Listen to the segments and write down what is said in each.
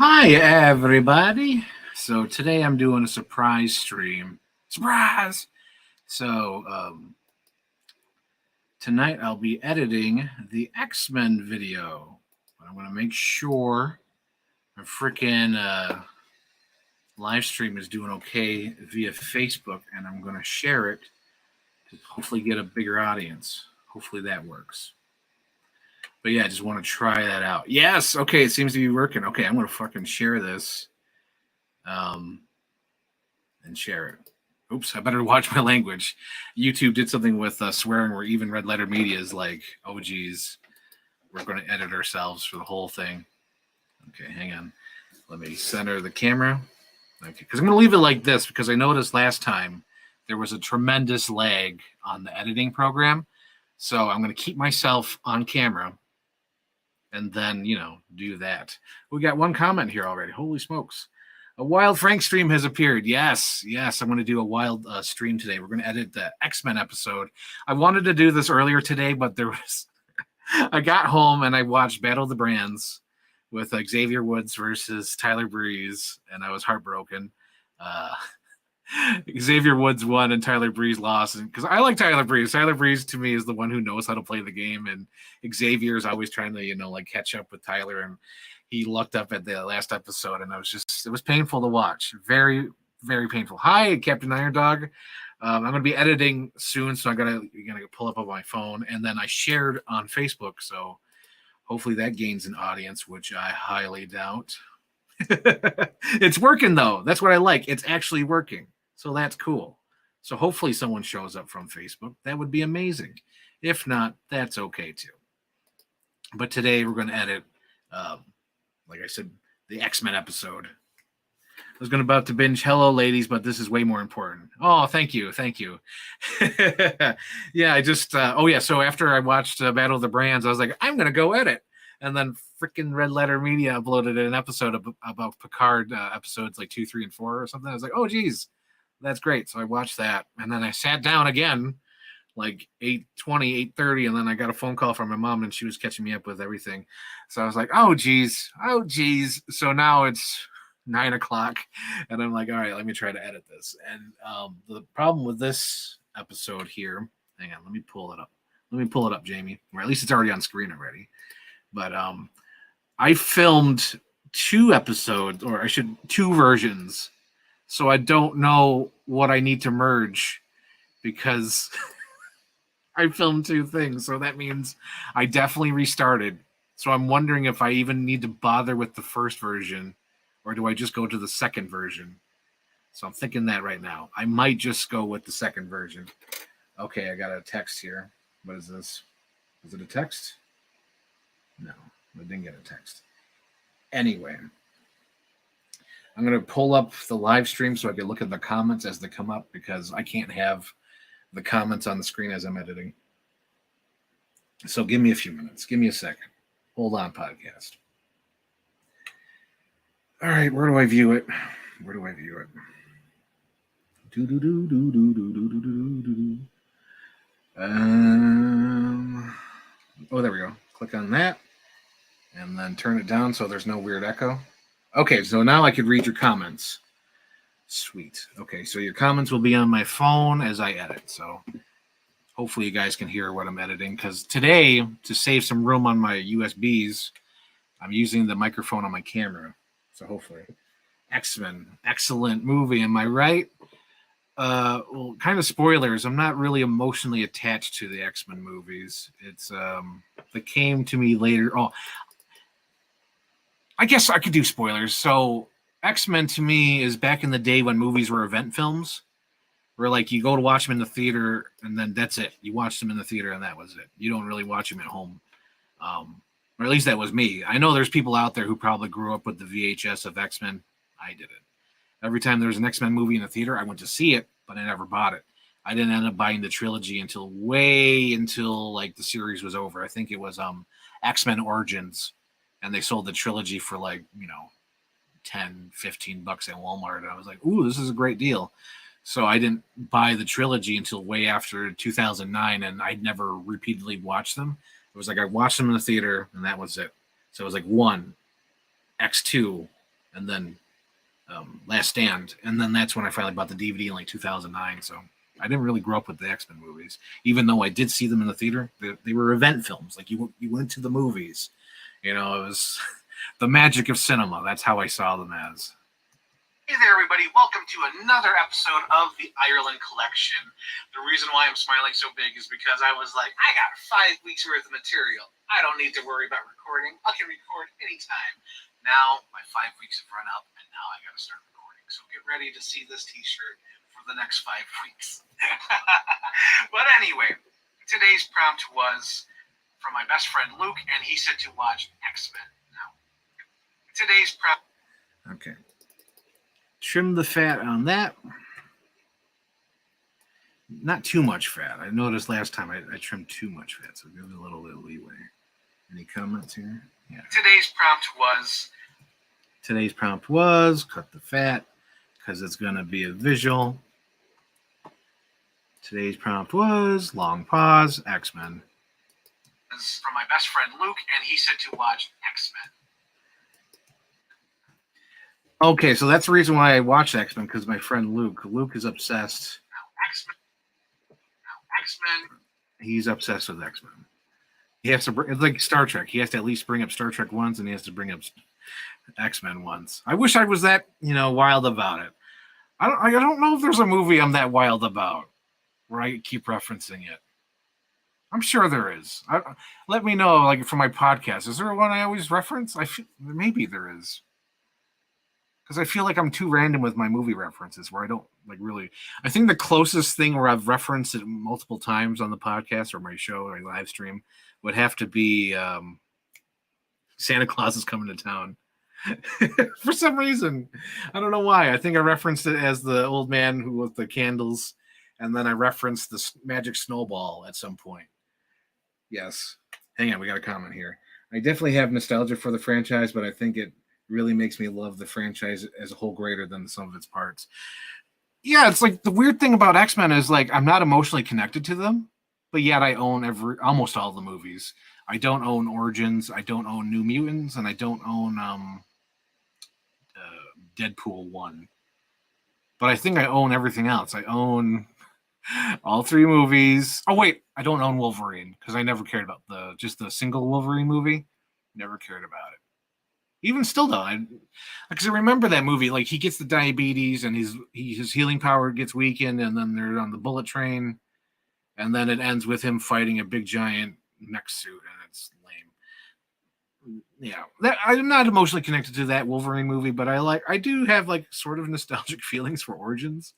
Hi, everybody. So today I'm doing a surprise stream. Surprise! So tonight I'll be editing the X-Men video. I'm going to make sure my freaking live stream is doing okay via Facebook, and I'm going to share it to hopefully get a bigger audience. Hopefully that works. But yeah, I just want to try that out. Yes, okay, it seems to be working. Okay, I'm going to fucking share this. And share it. Oops, I better watch my language. YouTube did something with swearing where even Red Letter Media is like, oh, geez, we're going to edit ourselves for the whole thing. Okay, hang on. Let me center the camera. Okay, because I'm going to leave it like this because I noticed last time there was a tremendous lag on the editing program. So I'm going to keep myself on camera and then, do that. We got one comment here already. Holy smokes. A Wild Frank stream has appeared. Yes. I'm going to do a wild stream today. We're going to edit the X-Men episode. I wanted to do this earlier today, but I got home and I watched Battle of the Brands with Xavier Woods versus Tyler Breeze, and I was heartbroken. Xavier Woods won and Tyler Breeze lost, because I like Tyler Breeze. Tyler Breeze to me is the one who knows how to play the game, and Xavier is always trying to catch up with Tyler, and he lucked up at the last episode, and it was painful to watch. Very, very painful. Hi, Captain Iron Dog. I'm going to be editing soon, so I'm going to pull up on my phone, and then I shared on Facebook, so hopefully that gains an audience, which I highly doubt. It's working, though. That's what I like. It's actually working, so that's cool. So hopefully someone shows up from Facebook. That would be amazing. If not, that's okay, too. But today we're going to edit like I said, the X-Men episode. I was about to binge Hello Ladies, but this is way more important. Oh, thank you. Yeah, I just, so after I watched Battle of the Brands, I was like, I'm going to go edit. And then freaking Red Letter Media uploaded an episode about Picard episodes like 2, 3, and 4 or something. I was like, oh, geez, that's great. So I watched that. And then I sat down again like 8:20, 8:30, and then I got a phone call from my mom, and she was catching me up with everything. So I was like, oh geez. So now it's 9:00, and I'm like, all right, let me try to edit this. And the problem with this episode here, hang on, let me pull it up, Jamie, or at least it's already on screen already. But I filmed 2 episodes, or I should 2 versions, so I don't know what I need to merge because I filmed 2 things, so that means I definitely restarted. So I'm wondering if I even need to bother with the first version, or do I just go to the second version? So I'm thinking that right now. I might just go with the second version. Okay, I got a text here. What is this? Is it a text? No, I didn't get a text. Anyway, I'm going to pull up the live stream so I can look at the comments as they come up, because I can't have the comments on the screen as I'm editing. So give me a few minutes. Give me a second. Hold on, podcast. All right, where do I view it? Oh, there we go. Click on that, and then turn it down so there's no weird echo. Okay, so now I could read your comments. Sweet. Okay, so your comments will be on my phone as I edit. So hopefully you guys can hear what I'm editing, because today, to save some room on my USBs, I'm using the microphone on my camera. So hopefully. X-Men, excellent movie, am I right? Well, kind of spoilers. I'm not really emotionally attached to the X-Men movies. It's they came to me later. Oh, I guess I could do spoilers. So X-Men to me is back in the day when movies were event films, where like you go to watch them in the theater and then that's it. You watch them in the theater and that was it. You don't really watch them at home. Or at least that was me. I know there's people out there who probably grew up with the VHS of X-Men. I didn't. Every time there was an X-Men movie in the theater, I went to see it, but I never bought it. I didn't end up buying the trilogy until like the series was over. I think it was X-Men Origins, and they sold the trilogy for like, $10, $15 at Walmart. And I was like, ooh, this is a great deal. So I didn't buy the trilogy until way after 2009, and I'd never repeatedly watched them. It was like I watched them in the theater, and that was it. So it was like 1, X2, and then Last Stand, and then that's when I finally bought the DVD in like 2009. So I didn't really grow up with the X-Men movies, even though I did see them in the theater. They were event films. Like you went to the movies. It was the magic of cinema. That's how I saw them as. Hey there, everybody. Welcome to another episode of the Ireland Collection. The reason why I'm smiling so big is because I was like, I got 5 weeks worth of material. I don't need to worry about recording. I can record anytime. Now, my 5 weeks have run up, and now I got to start recording. So get ready to see this t-shirt for the next 5 weeks. But anyway, today's prompt was from my best friend Luke, and he said to watch X-Men. Now, today's prompt... Okay. Trim the fat on that. Not too much fat. I noticed last time I trimmed too much fat, so give it a little bit of leeway. Any comments here? Yeah. Today's prompt was cut the fat because it's going to be a visual. Today's prompt was long pause, X-Men. This is from my best friend Luke, and he said to watch X-Men. Okay, so that's the reason why I watched X-Men, because my friend Luke is obsessed. X-Men. He's obsessed with X-Men. He has to bring, it's like Star Trek. He has to at least bring up Star Trek once, and he has to bring up X-Men once. I wish I was that, wild about it. I don't know if there's a movie I'm that wild about where I keep referencing it. I'm sure there is. Let me know, like, for my podcast. Is there one I always reference? Maybe there is. Because I feel like I'm too random with my movie references where I don't really. I think the closest thing where I've referenced it multiple times on the podcast or my show or my live stream would have to be Santa Claus is Coming to Town. For some reason. I don't know why. I think I referenced it as the old man who with the candles, and then I referenced the magic snowball at some point. Yes. Hang on, we got a comment here. I definitely have nostalgia for the franchise, but I think it really makes me love the franchise as a whole greater than the sum of its parts. Yeah, it's like the weird thing about X-Men is like I'm not emotionally connected to them, but yet I own almost all the movies. I don't own Origins, I don't own New Mutants, and I don't own Deadpool 1. But I think I own everything else. I own all 3 movies. Oh wait, I don't own Wolverine because I never cared about just the single Wolverine movie. Never cared about it. Even still, though, because I remember that movie. Like he gets the diabetes, and his healing power gets weakened, and then they're on the bullet train, and then it ends with him fighting a big giant mech suit, and it's lame. Yeah, I'm not emotionally connected to that Wolverine movie, but I do have like sort of nostalgic feelings for Origins,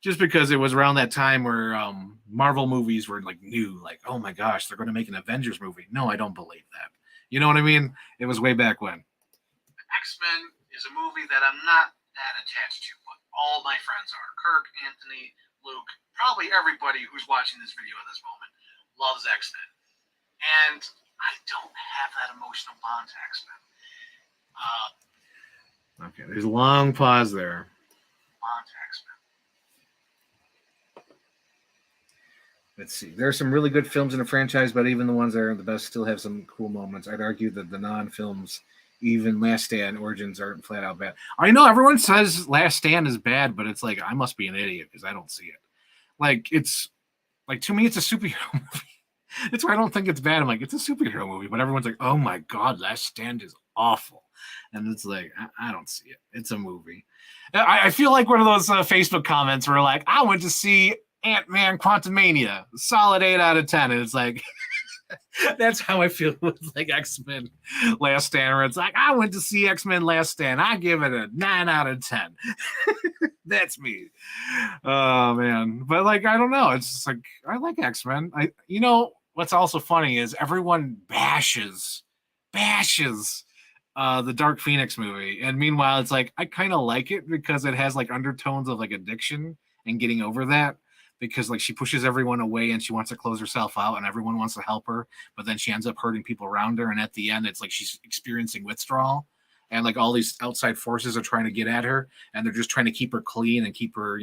just because it was around that time where Marvel movies were like new. Like, oh my gosh, they're going to make an Avengers movie. No, I don't believe that. You know what I mean? It was way back when. X-Men is a movie that I'm not that attached to, but all my friends are. Kirk, Anthony, Luke, probably everybody who's watching this video at this moment loves X-Men. And I don't have that emotional bond to X-Men. Okay, there's a long pause there. Bond to X-Men. Let's see. There are some really good films in the franchise, but even the ones that are the best still have some cool moments. I'd argue that the non-films, even Last Stand, Origins, aren't flat out bad. I know everyone says Last Stand is bad, but it's like I must be an idiot because I don't see it. Like it's like to me, it's a superhero movie. That's why I don't think it's bad. I'm like, it's a superhero movie, but everyone's like, oh my god, Last Stand is awful, and it's like I don't see it. It's a movie. I feel like one of those Facebook comments where like I went to see Ant-Man Quantumania, solid 8 out of 10, and it's like. That's how I feel with like X-Men Last Stand, where it's like I went to see X-Men Last Stand. I give it a 9 out of 10. That's me. Oh man. But like I don't know. It's just like I like X-Men. What's also funny is everyone bashes the Dark Phoenix movie. And meanwhile, it's like I kind of like it because it has like undertones of like addiction and getting over that. Because like she pushes everyone away and she wants to close herself out and everyone wants to help her, but then she ends up hurting people around her, and at the end it's like she's experiencing withdrawal and like all these outside forces are trying to get at her and they're just trying to keep her clean and keep her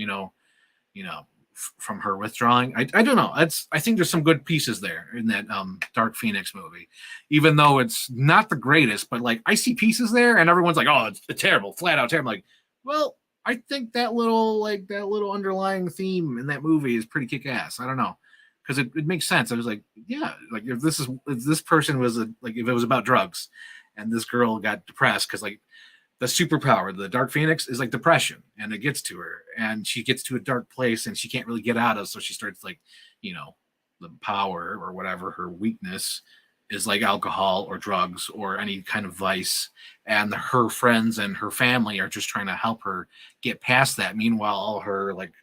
from her withdrawing. I don't know. I think there's some good pieces there in that Dark Phoenix movie, even though it's not the greatest. But like I see pieces there, and everyone's like, "Oh, it's terrible, flat out terrible." I'm like, well, I think that little underlying theme in that movie is pretty kick ass. I don't know. Because it makes sense. I was like, yeah, like if this person was like if it was about drugs, and this girl got depressed because like the superpower, the Dark Phoenix, is like depression, and it gets to her, and she gets to a dark place, and she can't really get out of, so she starts like, the power or whatever her weakness is like alcohol or drugs or any kind of vice, and her friends and her family are just trying to help her get past that. Meanwhile, all her like,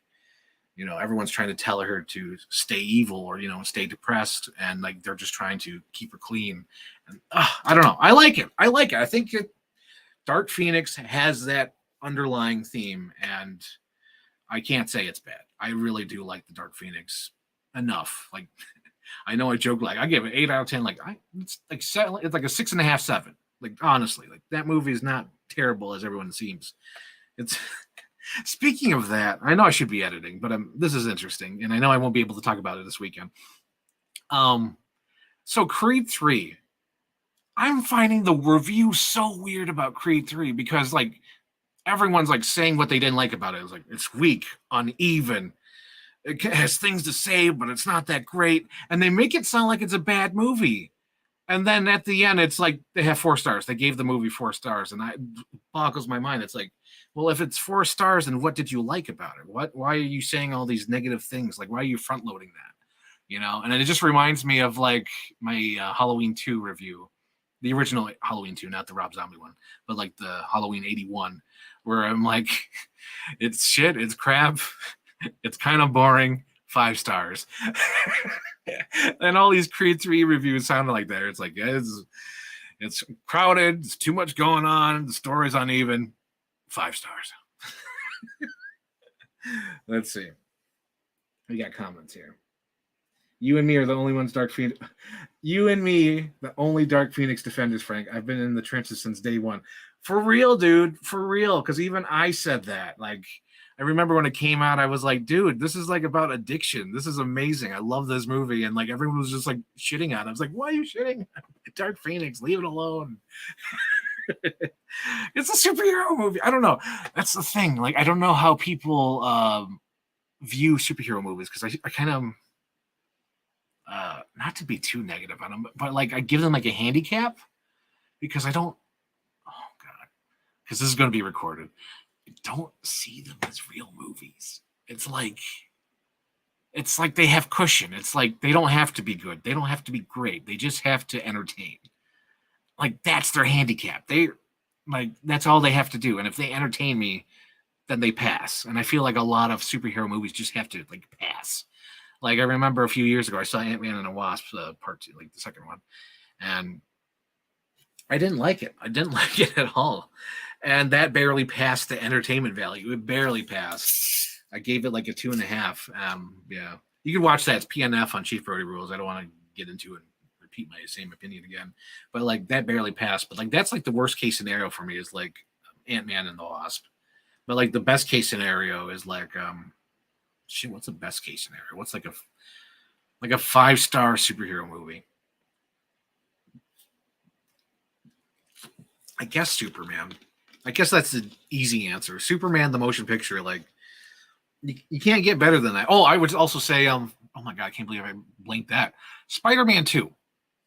everyone's trying to tell her to stay evil or stay depressed, and like they're just trying to keep her clean. And I don't know. I like it. I think Dark Phoenix has that underlying theme, and I can't say it's bad. I really do like the Dark Phoenix enough. Like, I know I joke like I give it 8 out of 10. Like it's like it's like a 6.5, 7. Like honestly, like that movie is not terrible as everyone seems. It's speaking of that, I know I should be editing, but this is interesting, and I know I won't be able to talk about it this weekend. So Creed 3. I'm finding the review so weird about Creed 3 because like everyone's like saying what they didn't like about it. It's like it's weak, uneven. It has things to say, but it's not that great. And they make it sound like it's a bad movie. And then at the end, it's like they have 4 stars. They gave the movie 4 stars, and it boggles my mind. It's like, well, if it's 4 stars, then what did you like about it? Why are you saying all these negative things? Like, why are you front loading that? And it just reminds me of like my Halloween 2 review. The original Halloween 2, not the Rob Zombie one, but like the Halloween 81, where I'm like, it's shit, it's crap, it's kind of boring, 5 stars. And all these Creed 3 reviews sounded like that. It's like, it's crowded, it's too much going on, the story's uneven, 5 stars. Let's see. We got comments here. You and me are the only ones Dark Phoenix. You and me, the only Dark Phoenix defenders, Frank. I've been in the trenches since day one. For real, dude. For real. Because even I said that. Like, I remember when it came out, I was like, dude, this is like about addiction. This is amazing. I love this movie. And like everyone was just like shitting on it. I was like, why are you shitting? Dark Phoenix, leave it alone. It's a superhero movie. I don't know. That's the thing. Like, I don't know how people view superhero movies because I kind of. Not to be too negative on them, but like I give them like a handicap because I don't. Oh God, because this is going to be recorded. I don't see them as real movies. It's like they have cushion. It's like they don't have to be good. They don't have to be great. They just have to entertain. Like that's their handicap. That's all they have to do. And if they entertain me, then they pass. And I feel like a lot of superhero movies just have to like pass. Like I remember a few years ago, I saw Ant-Man and the Wasp part 2, like the second one, and I didn't like it. I didn't like it at all, and that barely passed the entertainment value. It barely passed. I gave it like a 2.5. Yeah, you can watch that. It's PNF on Chief Brody Rules. I don't want to get into it and repeat my same opinion again, but like that barely passed. But like that's like the worst case scenario for me is like Ant-Man and the Wasp. But like the best case scenario is like shit, what's the best case scenario? What's like a 5-star superhero movie? I guess Superman. I guess that's the easy answer. Superman, the motion picture, like you can't get better than that. Oh, I would also say, oh my God, I can't believe I blinked that. Spider-Man 2.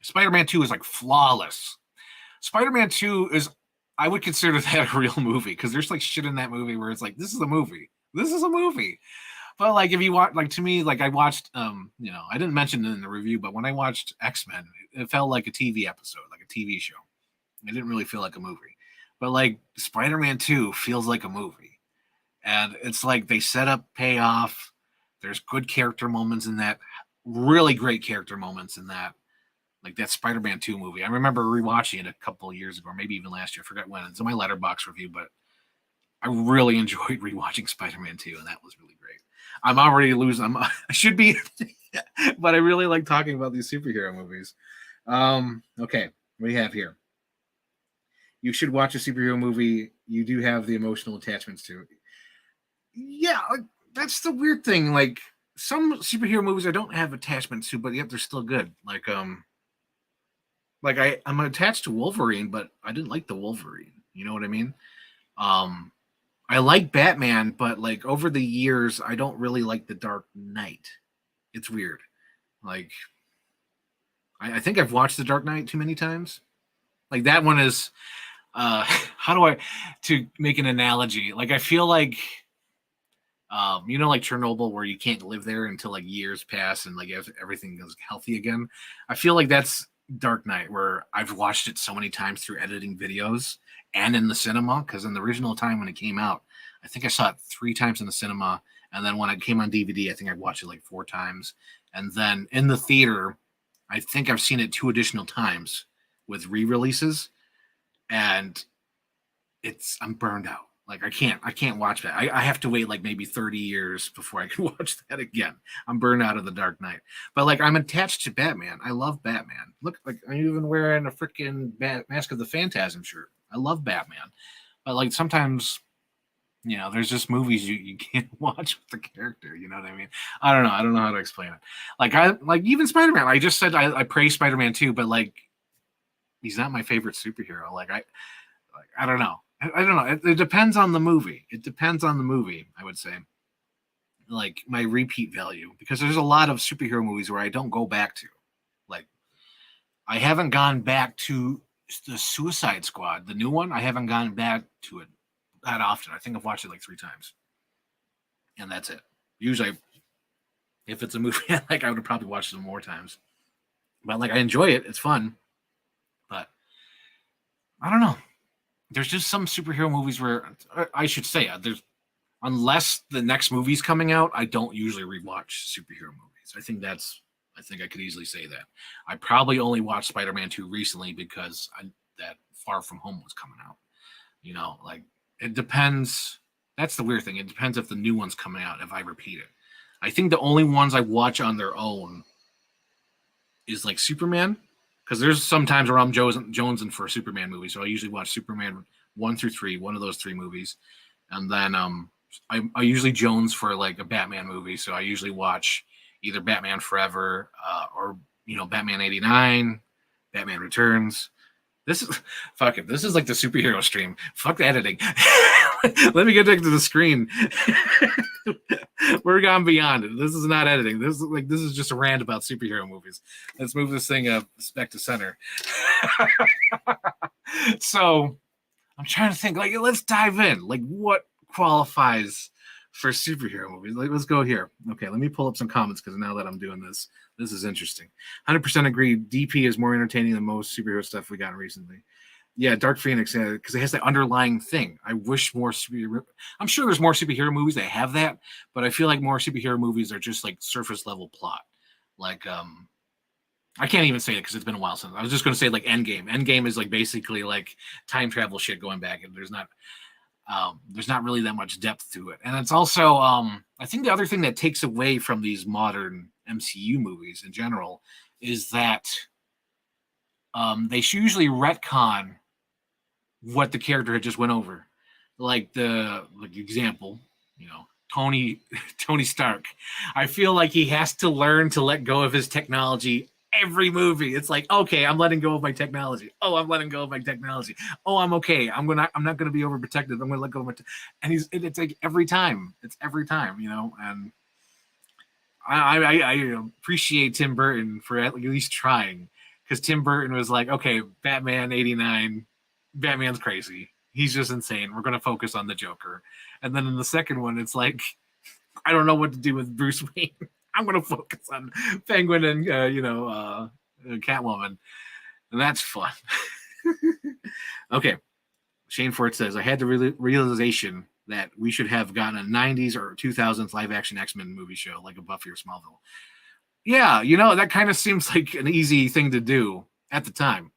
Spider-Man 2 is like flawless. Spider-Man 2 is, I would consider that a real movie because there's like shit in that movie where it's like, this is a movie. This is a movie. But like if you watch, like to me, like I watched, I didn't mention it in the review, but when I watched X-Men, it felt like a TV episode, like a TV show. It didn't really feel like a movie. But like Spider-Man 2 feels like a movie. And it's like they set up payoff. There's good character moments in that, really great character moments in that. Like that Spider-Man 2 movie. I remember rewatching it a couple of years ago, or maybe even last year. I forgot when. It's in my Letterboxd review, but I really enjoyed rewatching Spider-Man 2, and that was really great. I'm already losing. I should be, but I really like talking about these superhero movies. Okay, what do you have here? You should watch a superhero movie you do have the emotional attachments to. Yeah, that's the weird thing. Like, some superhero movies I don't have attachment to, but yet they're still good. Like I'm attached to Wolverine, but I didn't like the Wolverine. You know what I mean? Um, I like Batman, but like over the years, I don't really like the Dark Knight. It's weird. Like I think I've watched the Dark Knight too many times. Like that one is how do I to make an analogy? Like I feel like you know, like Chernobyl, where you can't live there until like years pass and like everything goes healthy again. I feel like that's Dark Knight, where I've watched it so many times through editing videos and in the cinema. Because in the original time when it came out, I think I saw it 3 times in the cinema, and then when it came on DVD, I think I watched it like 4 times, and then in the theater, I think I've seen it 2 additional times with re-releases, and I'm burned out. Like I can't watch that. I have to wait like maybe 30 years before I can watch that again. I'm burned out of the Dark Knight. But like I'm attached to Batman. I love Batman. Look, like I'm even wearing a freaking Mask of the Phantasm shirt. I love Batman. But like sometimes, you know, there's just movies you can't watch with the character. You know what I mean? I don't know. I don't know how to explain it. Like I like even Spider-Man. I just said I praise Spider-Man too, but like he's not my favorite superhero. I don't know. I don't know. It depends on the movie. It depends on the movie, I would say. Like my repeat value, because there's a lot of superhero movies where I don't go back to. Like I haven't gone back to the Suicide Squad, the new one. I haven't gone back to it that often. I think I've watched it like 3 times, and that's it. Usually, if it's a movie I like, I would probably watch it more times. But like I enjoy it. It's fun. But I don't know. There's just some superhero movies where I should say there's unless the next movie's coming out, I don't usually rewatch superhero movies. I think I could easily say that. I probably only watched Spider-Man 2 recently because that Far From Home was coming out. You know, like it depends. That's the weird thing. It depends if the new one's coming out, if I repeat it. I think the only ones I watch on their own is like Superman, because there's sometimes where I'm jonesing for a Superman movie, so I usually watch Superman 1 through 3, one of those 3 movies, and then I usually jones for like a Batman movie, so I usually watch either Batman Forever or Batman '89, Batman Returns. This is fuck it. This is like the superhero stream. Fuck the editing. Let me get back to the screen. We're gone beyond it. This is not editing. This is just a rant about superhero movies. Let's move this thing back to center. So I'm trying to think. Like, let's dive in. Like, what qualifies for superhero movies? Like, let's go here. Okay, let me pull up some comments because now that I'm doing this, this is interesting. 100% agree. DP is more entertaining than most superhero stuff we got recently. Yeah, Dark Phoenix, because it has that underlying thing. I wish more superhero. I'm sure there's more superhero movies that have that, but I feel like more superhero movies are just like surface level plot. Like, I can't even say it because it's been a while since. I was just going to say like Endgame. Endgame is like basically like time travel shit going back, and there's not really that much depth to it. And it's also, I think the other thing that takes away from these modern MCU movies in general is that they usually retcon what the character had just went over. Like the example, Tony Stark. I feel like he has to learn to let go of his technology every movie. It's like, okay, I'm letting go of my technology. Oh, I'm letting go of my technology. Oh, I'm okay. I'm not gonna be overprotected. I'm gonna let go of my and it's like every time. It's every time, and I appreciate Tim Burton for at least trying, because Tim Burton was like, okay, Batman '89, Batman's crazy. He's just insane. We're going to focus on the Joker. And then in the second one, it's like, I don't know what to do with Bruce Wayne. I'm going to focus on Penguin and, Catwoman. And that's fun. Okay. Shane Ford says, I had the realization that we should have gotten a 90s or 2000s live action X-Men movie show, like a Buffy or Smallville. Yeah, that kind of seems like an easy thing to do at the time.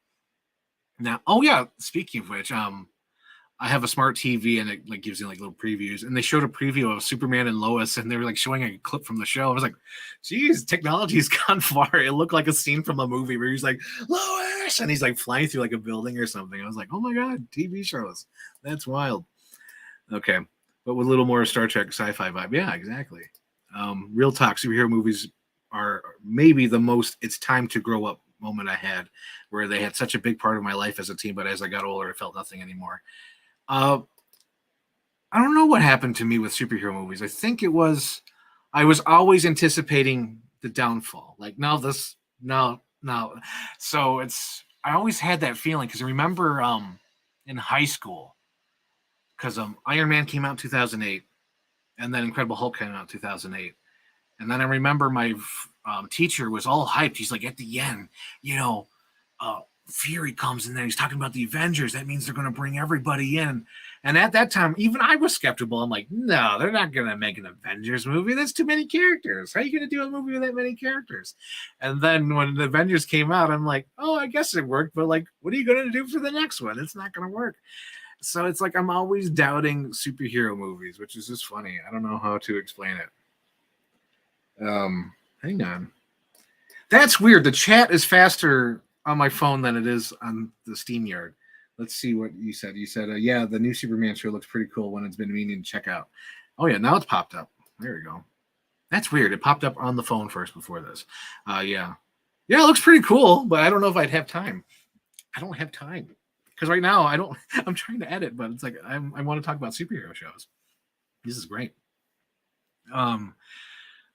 Now, oh yeah, speaking of which, I have a smart TV and it like gives you like little previews, and they showed a preview of Superman and Lois, and they were like showing a clip from the show. I was like, geez, technology's gone far. It looked like a scene from a movie where he's like, Lois, and he's like flying through like a building or something. I was like, oh my God, TV shows. That's wild. Okay. But with a little more Star Trek sci-fi vibe. Yeah, exactly. Real talk, superhero movies are maybe the most it's time to grow up moment I had, where they had such a big part of my life as a teen, but as I got older, I felt nothing anymore. Uh, I don't know what happened to me with superhero movies. I think it was I was always anticipating the downfall. Like, no, this, no, no. So I always had that feeling because I remember in high school, because Iron Man came out in 2008, and then Incredible Hulk came out in 2008. And then I remember my teacher was all hyped. He's like, at the end, you know, Fury comes and then he's talking about the Avengers. That means they're going to bring everybody in. And at that time, even I was skeptical. I'm like, no, they're not going to make an Avengers movie. That's too many characters. How are you going to do a movie with that many characters? And then when the Avengers came out, I'm like, oh, I guess it worked. But like, what are you going to do for the next one? It's not going to work. So it's like I'm always doubting superhero movies, which is just funny. I don't know how to explain it. Hang on. That's weird. The chat is faster on my phone than it is on the SteamYard. Let's see what you said. You said, yeah, the new Superman show looks pretty cool when it's been meaning to check out. Oh, yeah, now it's popped up. There we go. That's weird. It popped up on the phone first before this. Yeah. Yeah, it looks pretty cool, but I don't know if I'd have time. I don't have time. Because right now, I'm trying to edit, but it's like I want to talk about superhero shows. This is great.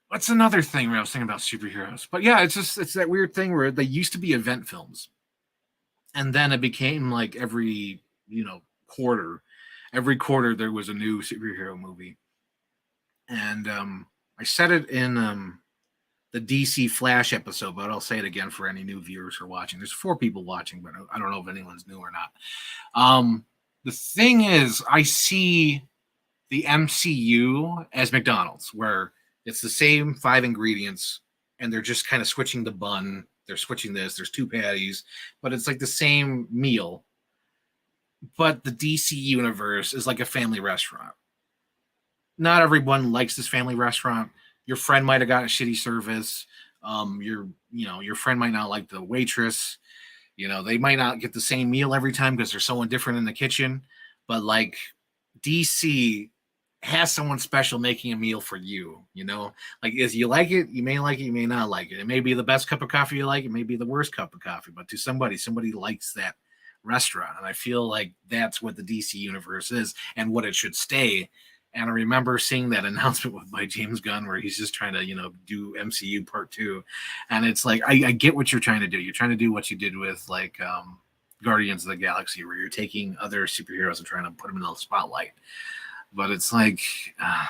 What's another thing where I was thinking about superheroes? But yeah, it's that weird thing where they used to be event films. And then it became like every quarter there was a new superhero movie. And I said it in the DC Flash episode, but I'll say it again for any new viewers who are watching. There's 4 people watching, but I don't know if anyone's new or not. The thing is, I see the MCU as McDonald's, where it's the same 5 ingredients, and they're just kind of switching the bun. They're switching this. There's 2 patties, but it's like the same meal. But the DC universe is like a family restaurant. Not everyone likes this family restaurant. Your friend might have got a shitty service. Your friend might not like the waitress. They might not get the same meal every time because there's someone different in the kitchen. But like DC has someone special making a meal for you, like if you like it, you may like it, you may not like it. It may be the best cup of coffee you like, it may be the worst cup of coffee, but to somebody likes that restaurant. And I feel like that's what the DC universe is and what it should stay. And I remember seeing that announcement by James Gunn where he's just trying to, do MCU part 2. And it's like, I get what you're trying to do. You're trying to do what you did with like Guardians of the Galaxy, where you're taking other superheroes and trying to put them in the spotlight. But it's like, I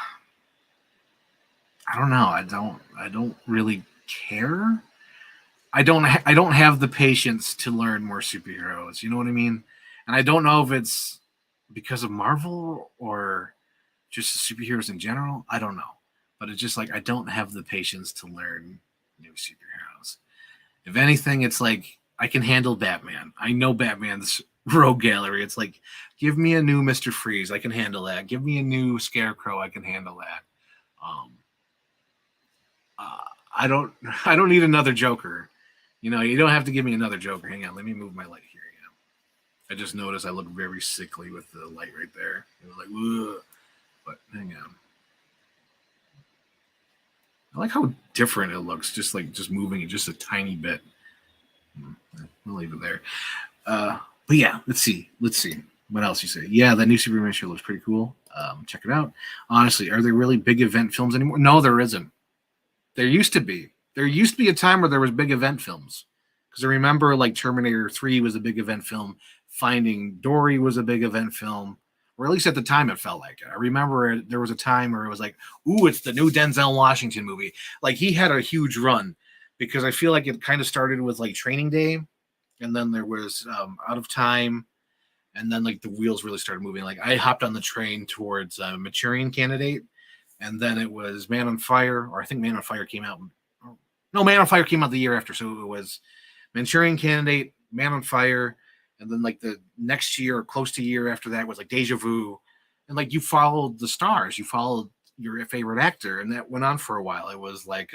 don't know. I don't really care. I don't have the patience to learn more superheroes. You know what I mean? And I don't know if it's because of Marvel or just superheroes in general. I don't know. But it's just like I don't have the patience to learn new superheroes. If anything, it's like I can handle Batman. I know Batman's rogue gallery. It's like, give me a new Mr. Freeze. I can handle that. Give me a new Scarecrow. I can handle that. I don't need another Joker. You don't have to give me another Joker. Hang on. Let me move my light here. I just noticed I look very sickly with the light right there. It was like, ugh. But hang on. I like how different it looks. Just moving it just a tiny bit. I'll leave it there. But yeah, let's see. What else you say? Yeah, that new Superman show looks pretty cool. Check it out. Honestly, are there really big event films anymore? No, there isn't. There used to be. There used to be a time where there was big event films. Because I remember like Terminator 3 was a big event film. Finding Dory was a big event film. Or at least at the time it felt like it. I remember there was a time where it was like, ooh, it's the new Denzel Washington movie. Like he had a huge run. Because I feel like it kind of started with like Training Day. And then there was Out of Time. And then like the wheels really started moving. Like I hopped on the train towards Manchurian Candidate. And then it was Man on Fire. Or I think Man on Fire came out. No, Man on Fire came out the year after. So it was Manchurian Candidate, Man on Fire. And then like the next year or close to a year after that was like Deja Vu. And like you followed the stars. You followed your favorite actor. And that went on for a while. It was like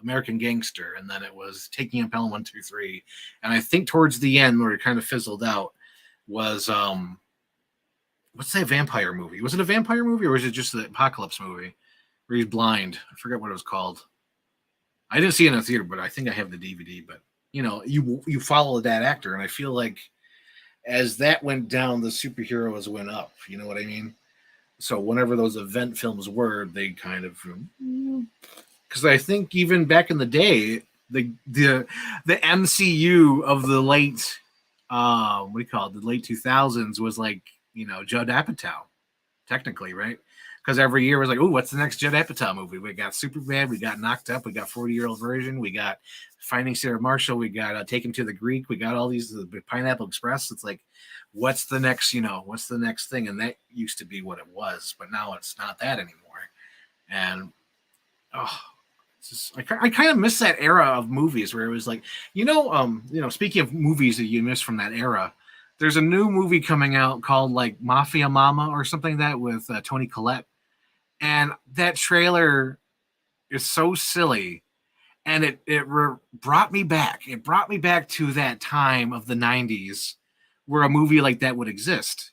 American Gangster. And then it was Taking Up Pelham 1, 2, 3. And I think towards the end where it kind of fizzled out was what's that vampire movie? Was it a vampire movie or was it just the apocalypse movie? where he's blind. I forget what it was called. I didn't see it in a theater, but I think I have the DVD. But you follow that actor, and I feel like as that went down, the superheroes went up. You know what I mean? So whenever those event films were, they kind of because I think even back in the day, the MCU of the late what do you call it, the late 2000s was like Judd Apatow technically, right? Because every year was like, oh, what's the next Judd Apatow movie? We got Superbad, we got Knocked Up, we got 40-Year-Old Version, we got Finding Sarah Marshall, we got Take Him to the Greek, we got all these Pineapple Express. It's like, what's the next, what's the next thing? And that used to be what it was, but now it's not that anymore. And oh, it's just, I kind of miss that era of movies where it was like, speaking of movies that you miss from that era, there's a new movie coming out called like Mafia Mama or something like that with Toni Collette. And that trailer is so silly. And brought me back. It brought me back to that time of the 90s where a movie like that would exist.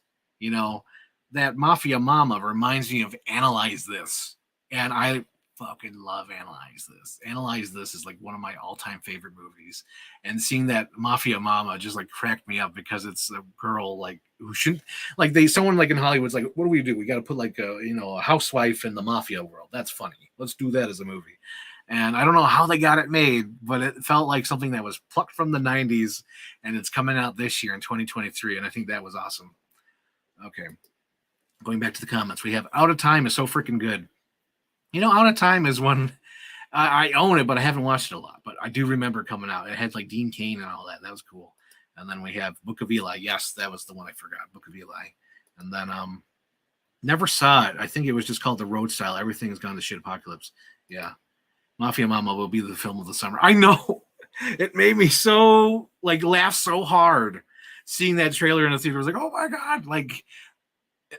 That Mafia Mama reminds me of Analyze This. And I fucking love Analyze This. Analyze This is like one of my all-time favorite movies. And seeing that Mafia Mama just like cracked me up because it's a girl like who shouldn't like someone like in Hollywood's like, what do? We got to put like a housewife in the mafia world. That's funny. Let's do that as a movie. And I don't know how they got it made, but it felt like something that was plucked from the 90s, and it's coming out this year in 2023, and I think that was awesome. Okay. Going back to the comments, we have Out of Time is so freaking good. Out of Time is one I own it, but I haven't watched it a lot. But I do remember coming out. It had like Dean Cain and all that. That was cool. And then we have Book of Eli. Yes, that was the one I forgot. Book of Eli. And then never saw it. I think it was just called The Road Style. Everything has gone to shit apocalypse. Yeah. Mafia Mama will be the film of the summer. I know. It made me so like laugh so hard seeing that trailer in the theater. I was like, oh my God. Like,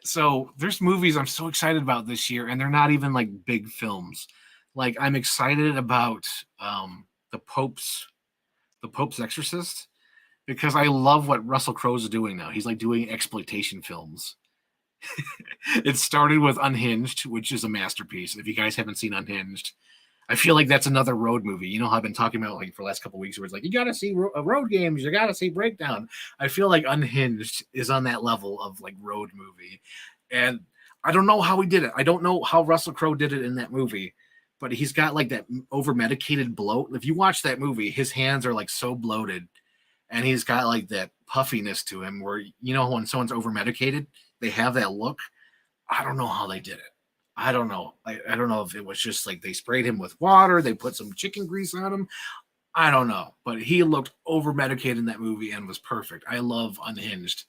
so there's movies I'm so excited about this year, and they're not even like big films. Like I'm excited about the Pope's Exorcist because I love what Russell Crowe's doing now. He's like doing exploitation films. It started with Unhinged, which is a masterpiece. If you guys haven't seen Unhinged, I feel like that's another road movie. You know how I've been talking about like for the last couple of weeks where it's like, you got to see road games, you got to see Breakdown. I feel like Unhinged is on that level of like road movie. And I don't know how he did it. I don't know how Russell Crowe did it in that movie, but he's got like that over medicated bloat. If you watch that movie, his hands are like so bloated and he's got like that puffiness to him where, when someone's over medicated, they have that look. I don't know how they did it. I don't know. I don't know if it was just like they sprayed him with water, they put some chicken grease on him. I don't know. But he looked over medicated in that movie and was perfect. I love Unhinged.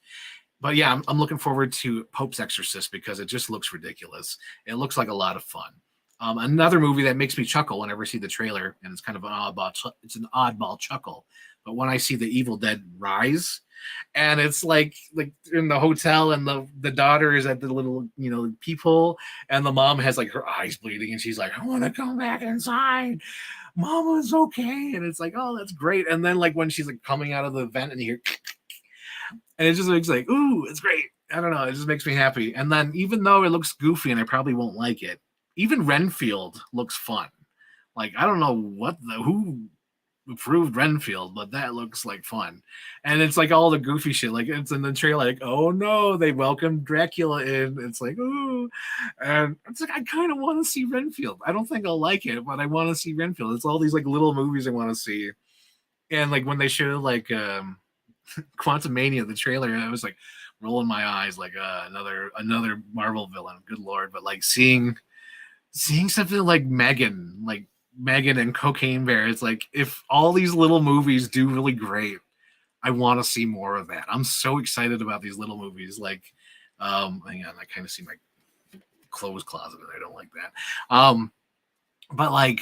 But yeah, I'm looking forward to Pope's Exorcist because it just looks ridiculous. It looks like a lot of fun. Another movie that makes me chuckle whenever I see the trailer, and it's kind of an oddball chuckle. But when I see The Evil Dead Rise, and it's like in the hotel, and the daughter is at the little peephole, and the mom has like her eyes bleeding, and she's like, I want to come back inside. Mama's okay, and it's like, oh, that's great. And then like when she's like coming out of the vent, and you hear, and it just makes like, ooh, it's great. I don't know, it just makes me happy. And then even though it looks goofy, and I probably won't like it, even Renfield looks fun. Like I don't know who approved Renfield, but that looks like fun. And it's like all the goofy shit. Like it's in the trailer, like, oh no, they welcomed Dracula in. It's like, ooh. And it's like I kind of want to see Renfield. I don't think I'll like it, but I want to see Renfield. It's all these like little movies I want to see. And like when they show like Quantumania, the trailer, I was like rolling my eyes like another Marvel villain. Good Lord. But like seeing something like Megan and Cocaine Bear, it's like if all these little movies do really great, I want to see more of that. I'm so excited about these little movies. Like, hang on, I kind of see my clothes closet, and I don't like that. But like,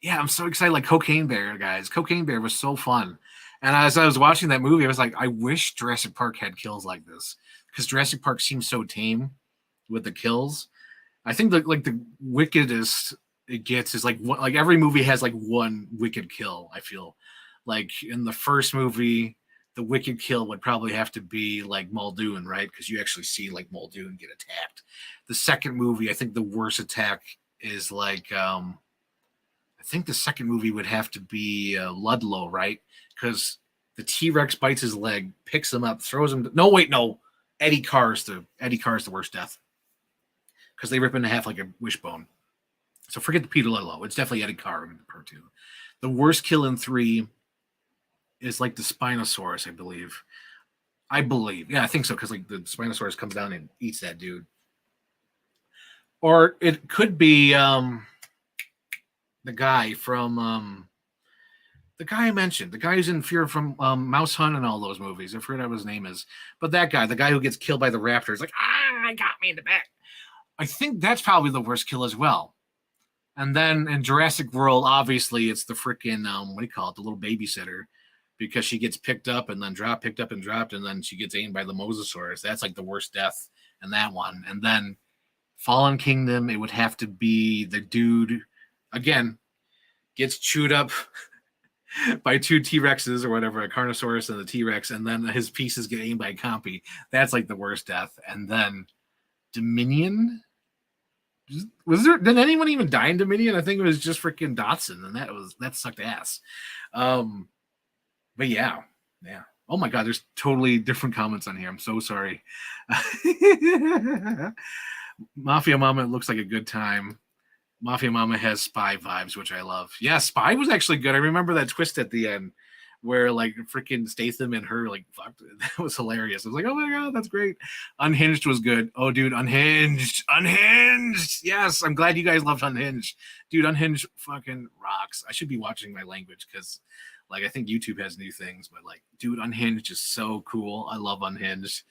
yeah, I'm so excited. Like Cocaine Bear, guys. Cocaine Bear was so fun. And as I was watching that movie, I was like, I wish Jurassic Park had kills like this because Jurassic Park seems so tame with the kills. I think the wickedest it gets is like every movie has like one wicked kill. I feel like in the first movie, the wicked kill would probably have to be like Muldoon, right? Because you actually see like Muldoon get attacked. The second movie, I think the worst attack is like I think the second movie would have to be Ludlow, right? Because the T-Rex bites his leg, picks him up, throws him. No, wait, no. Eddie Carr's the worst death because they rip him in half like a wishbone. So forget the Peter Ludlow. It's definitely Eddie Carr in part two. The worst kill in 3 is like the Spinosaurus, I believe. Yeah, I think so because like the Spinosaurus comes down and eats that dude. Or it could be the guy from the guy I mentioned, the guy who's in Fear from Mouse Hunt and all those movies. I forget what his name is, but that guy, the guy who gets killed by the raptors, like I got me in the back. I think that's probably the worst kill as well. And then in Jurassic World, obviously it's the freaking what do you call it, the little babysitter, because she gets picked up and then picked up and dropped, and then she gets aimed by the Mosasaurus. That's like the worst death in that one. And then Fallen Kingdom, it would have to be the dude again gets chewed up by 2 T-Rexes or whatever, a Carnosaurus and the T-Rex, and then his pieces get aimed by a Compy. That's like the worst death. And then Dominion. Did anyone even die in Dominion? I think it was just freaking Dotson, and that sucked ass. But yeah. Oh my god, there's totally different comments on here. I'm so sorry. Mafia Mama looks like a good time. Mafia Mama has Spy vibes, which I love. Yeah, Spy was actually good. I remember that twist at the end where like freaking Statham and her like fucked. That was hilarious. I was like, oh my god, that's great. Unhinged was good. Oh, dude, Unhinged. Yes, I'm glad you guys loved Unhinged. Dude, Unhinged fucking rocks. I should be watching my language because like I think YouTube has new things, but like, dude, Unhinged is so cool. I love Unhinged.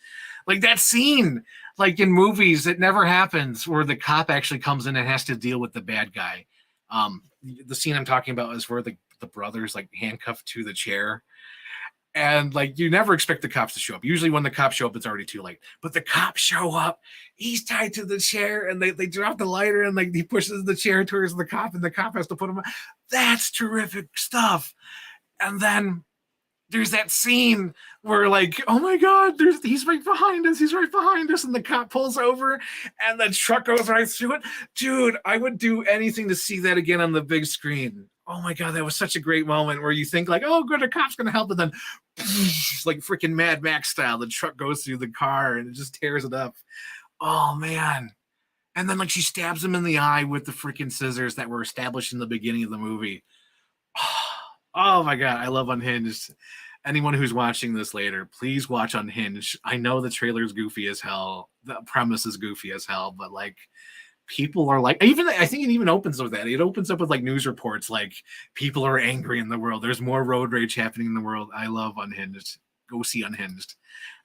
Like that scene, like in movies, it never happens where the cop actually comes in and has to deal with the bad guy. The scene I'm talking about is where the brothers like handcuffed to the chair. And like you never expect the cops to show up. Usually when the cops show up, it's already too late. But the cops show up, he's tied to the chair, and they drop the lighter and like he pushes the chair towards the cop, and the cop has to put him on. That's terrific stuff. And then there's that scene where like, oh my god, he's right behind us, and the cop pulls over and the truck goes right through it. Dude, I would do anything to see that again on the big screen. Oh my god, that was such a great moment where you think like, oh good, a cop's gonna help, and then like freaking Mad Max style, the truck goes through the car and it just tears it up. Oh man. And then like she stabs him in the eye with the freaking scissors that were established in the beginning of the movie. Oh my god, I love Unhinged. Anyone who's watching this later, please watch Unhinged. I know the trailer's goofy as hell, the premise is goofy as hell, but like people are like, I think it even opens with that. It opens up with like news reports like people are angry in the world. There's more road rage happening in the world. I love Unhinged. Go see Unhinged.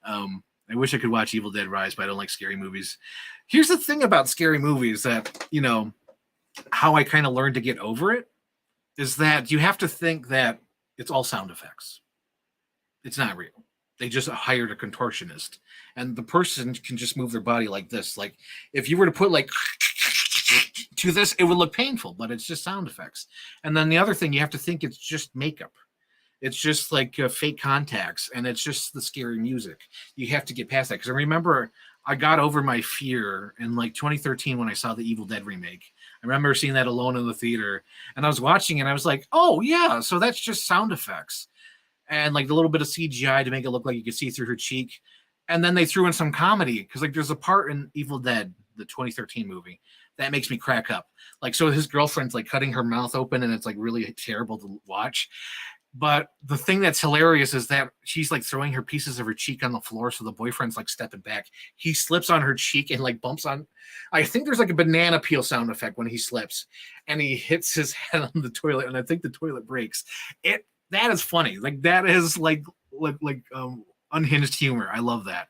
I wish I could watch Evil Dead Rise, but I don't like scary movies. Here's the thing about scary movies that, you know, how I kind of learned to get over it is that you have to think that it's all sound effects. It's not real. They just hired a contortionist, and the person can just move their body like this. Like if you were to put like to this, it would look painful, but it's just sound effects. And then the other thing, you have to think it's just makeup. It's just like fake contacts, and it's just the scary music. You have to get past that. Because I remember I got over my fear in like 2013 when I saw the Evil Dead remake. I remember seeing that alone in the theater, and I was watching it, and I was like, oh yeah, so that's just sound effects. And like the little bit of CGI to make it look like you could see through her cheek. And then they threw in some comedy because like there's a part in Evil Dead, the 2013 movie, that makes me crack up. Like, so his girlfriend's like cutting her mouth open, and it's like really terrible to watch. But the thing that's hilarious is that she's like throwing her pieces of her cheek on the floor, so the boyfriend's like stepping back. He slips on her cheek and like bumps on. I think there's like a banana peel sound effect when he slips, and he hits his head on the toilet, and I think the toilet breaks. That is funny. Like that is like unhinged humor. I love that.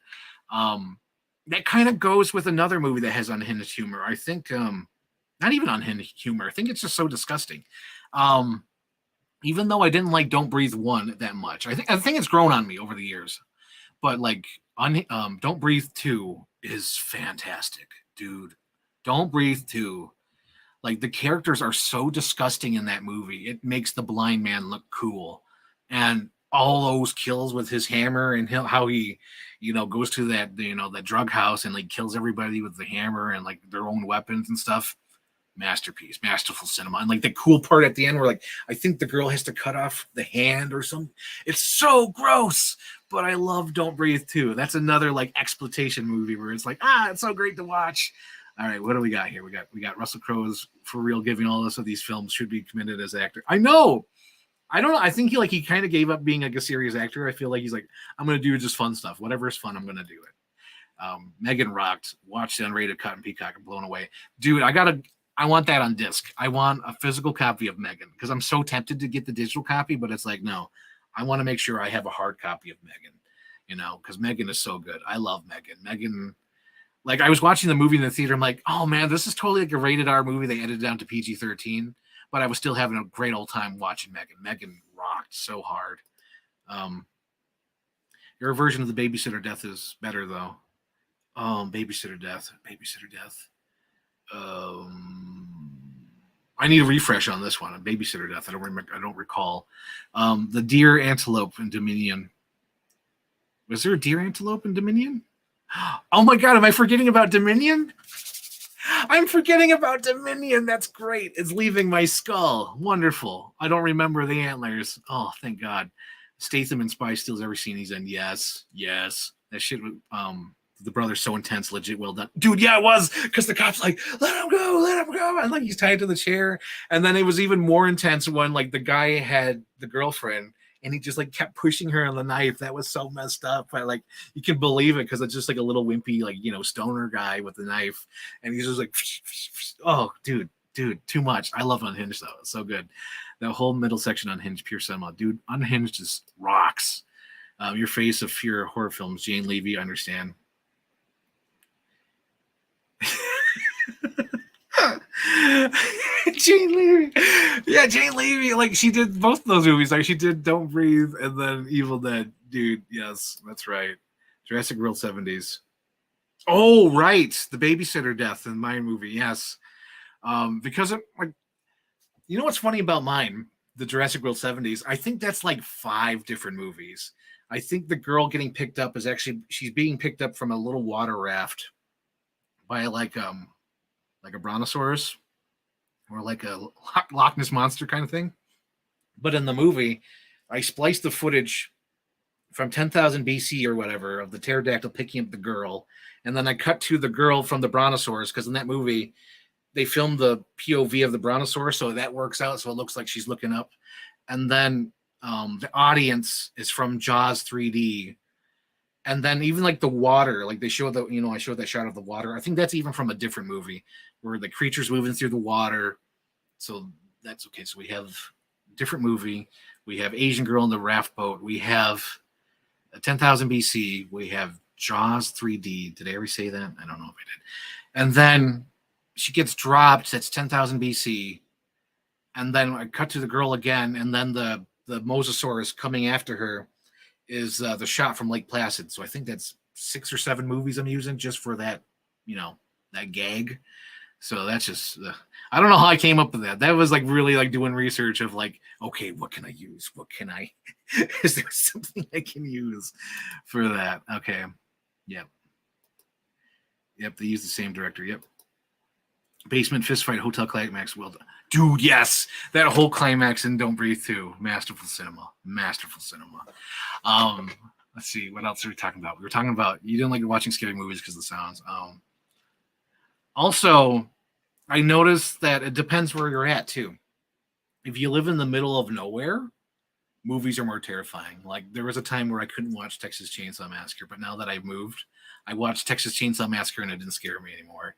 That kind of goes with another movie that has unhinged humor. I think not even unhinged humor. I think it's just so disgusting. Even though I didn't like Don't Breathe 1 that much. I think it's grown on me over the years. But like Don't Breathe 2 is fantastic, dude. Don't Breathe 2. Like the characters are so disgusting in that movie. It makes the blind man look cool. And all those kills with his hammer and how he, you know, goes to that, you know, that drug house and like kills everybody with the hammer and like their own weapons and stuff. masterpiece, masterful cinema. And like the cool part at the end where like I think the girl has to cut off the hand or something. It's so gross, but I love Don't Breathe too. That's another like exploitation movie where it's like, it's so great to watch. All right, what do we got here? We got Russell Crowe's for real giving all this of these films should be commended as actor. I know. I don't know. I think he kind of gave up being like a serious actor. I feel like he's like, I'm gonna do just fun stuff. Whatever is fun, I'm gonna do it. Megan rocked. Watched the unrated cut and Peacock and blown away. Dude, I want that on disc. I want a physical copy of Megan because I'm so tempted to get the digital copy, but it's like, no, I want to make sure I have a hard copy of Megan, because Megan is so good. I love Megan. Megan, like I was watching the movie in the theater. I'm like, oh man, this is totally like a rated R movie. They edited down to PG-13, but I was still having a great old time watching Megan. Megan rocked so hard. Your version of the Babysitter Death is better though. Babysitter Death. I need a refresh on this one. A Babysitter Death. I don't recall. The Deer Antelope in Dominion. Was there a Deer Antelope in Dominion? Oh my God, am I forgetting about Dominion? I'm forgetting about Dominion. That's great. It's leaving my skull. Wonderful. I don't remember the antlers. Oh, thank God. Statham in Spy Steals every scene he's in. Yes. That shit was the brother's so intense, legit well done. Dude, yeah, it was. Because the cop's like, let him go. And like he's tied to the chair. And then it was even more intense when like the guy had the girlfriend and he just like kept pushing her on the knife. That was so messed up. But like you can believe it because it's just like a little wimpy, like stoner guy with the knife. And he's just like, oh, dude, too much. I love Unhinged though. It's so good. That whole middle section Unhinged, pure cinema. Dude, Unhinged just rocks. Your face of fear horror films, Jane Levy, I understand. Jane Levy. Yeah, Jane Levy. Like she did both of those movies. Like she did Don't Breathe and then Evil Dead. Dude, yes, that's right. Jurassic World 70s. Oh, right. The Babysitter Death in my movie. Yes. Because of, like, what's funny about mine, the Jurassic World 70s? I think that's like 5 different movies. I think the girl getting picked up is actually she's being picked up from a little water raft by like a brontosaurus or like a Loch Ness monster kind of thing. But in the movie, I spliced the footage from 10,000 BC or whatever of the pterodactyl picking up the girl, and then I cut to the girl from the brontosaurus because in that movie they filmed the POV of the brontosaurus, so that works out. So it looks like she's looking up, and then the audience is from Jaws 3D. And then even like the water, like they show I showed that shot of the water. I think that's even from a different movie where the creature's moving through the water. So that's okay. So we have a different movie. We have Asian girl in the raft boat. We have 10,000 BC. We have Jaws 3D. Did I ever say that? I don't know if I did. And then she gets dropped. That's 10,000 BC. And then I cut to the girl again. And then the Mosasaurus coming after her is the shot from Lake Placid. So I think that's 6 or 7 movies I'm using just for that, that gag. So that's just, I don't know how I came up with that. That was like really like doing research of like, okay, what can I use? Is there something I can use for that? Okay. Yep. They use the same director. Yep. Basement fistfight, hotel climax. Well done. Dude, yes. That whole climax in Don't Breathe too. Masterful cinema. Let's see. What else are we talking about? We were talking about you didn't like watching scary movies because of the sounds. Also, I noticed that it depends where you're at too. If you live in the middle of nowhere, movies are more terrifying. Like there was a time where I couldn't watch Texas Chainsaw Massacre, but now that I've moved, I watched Texas Chainsaw Massacre and it didn't scare me anymore.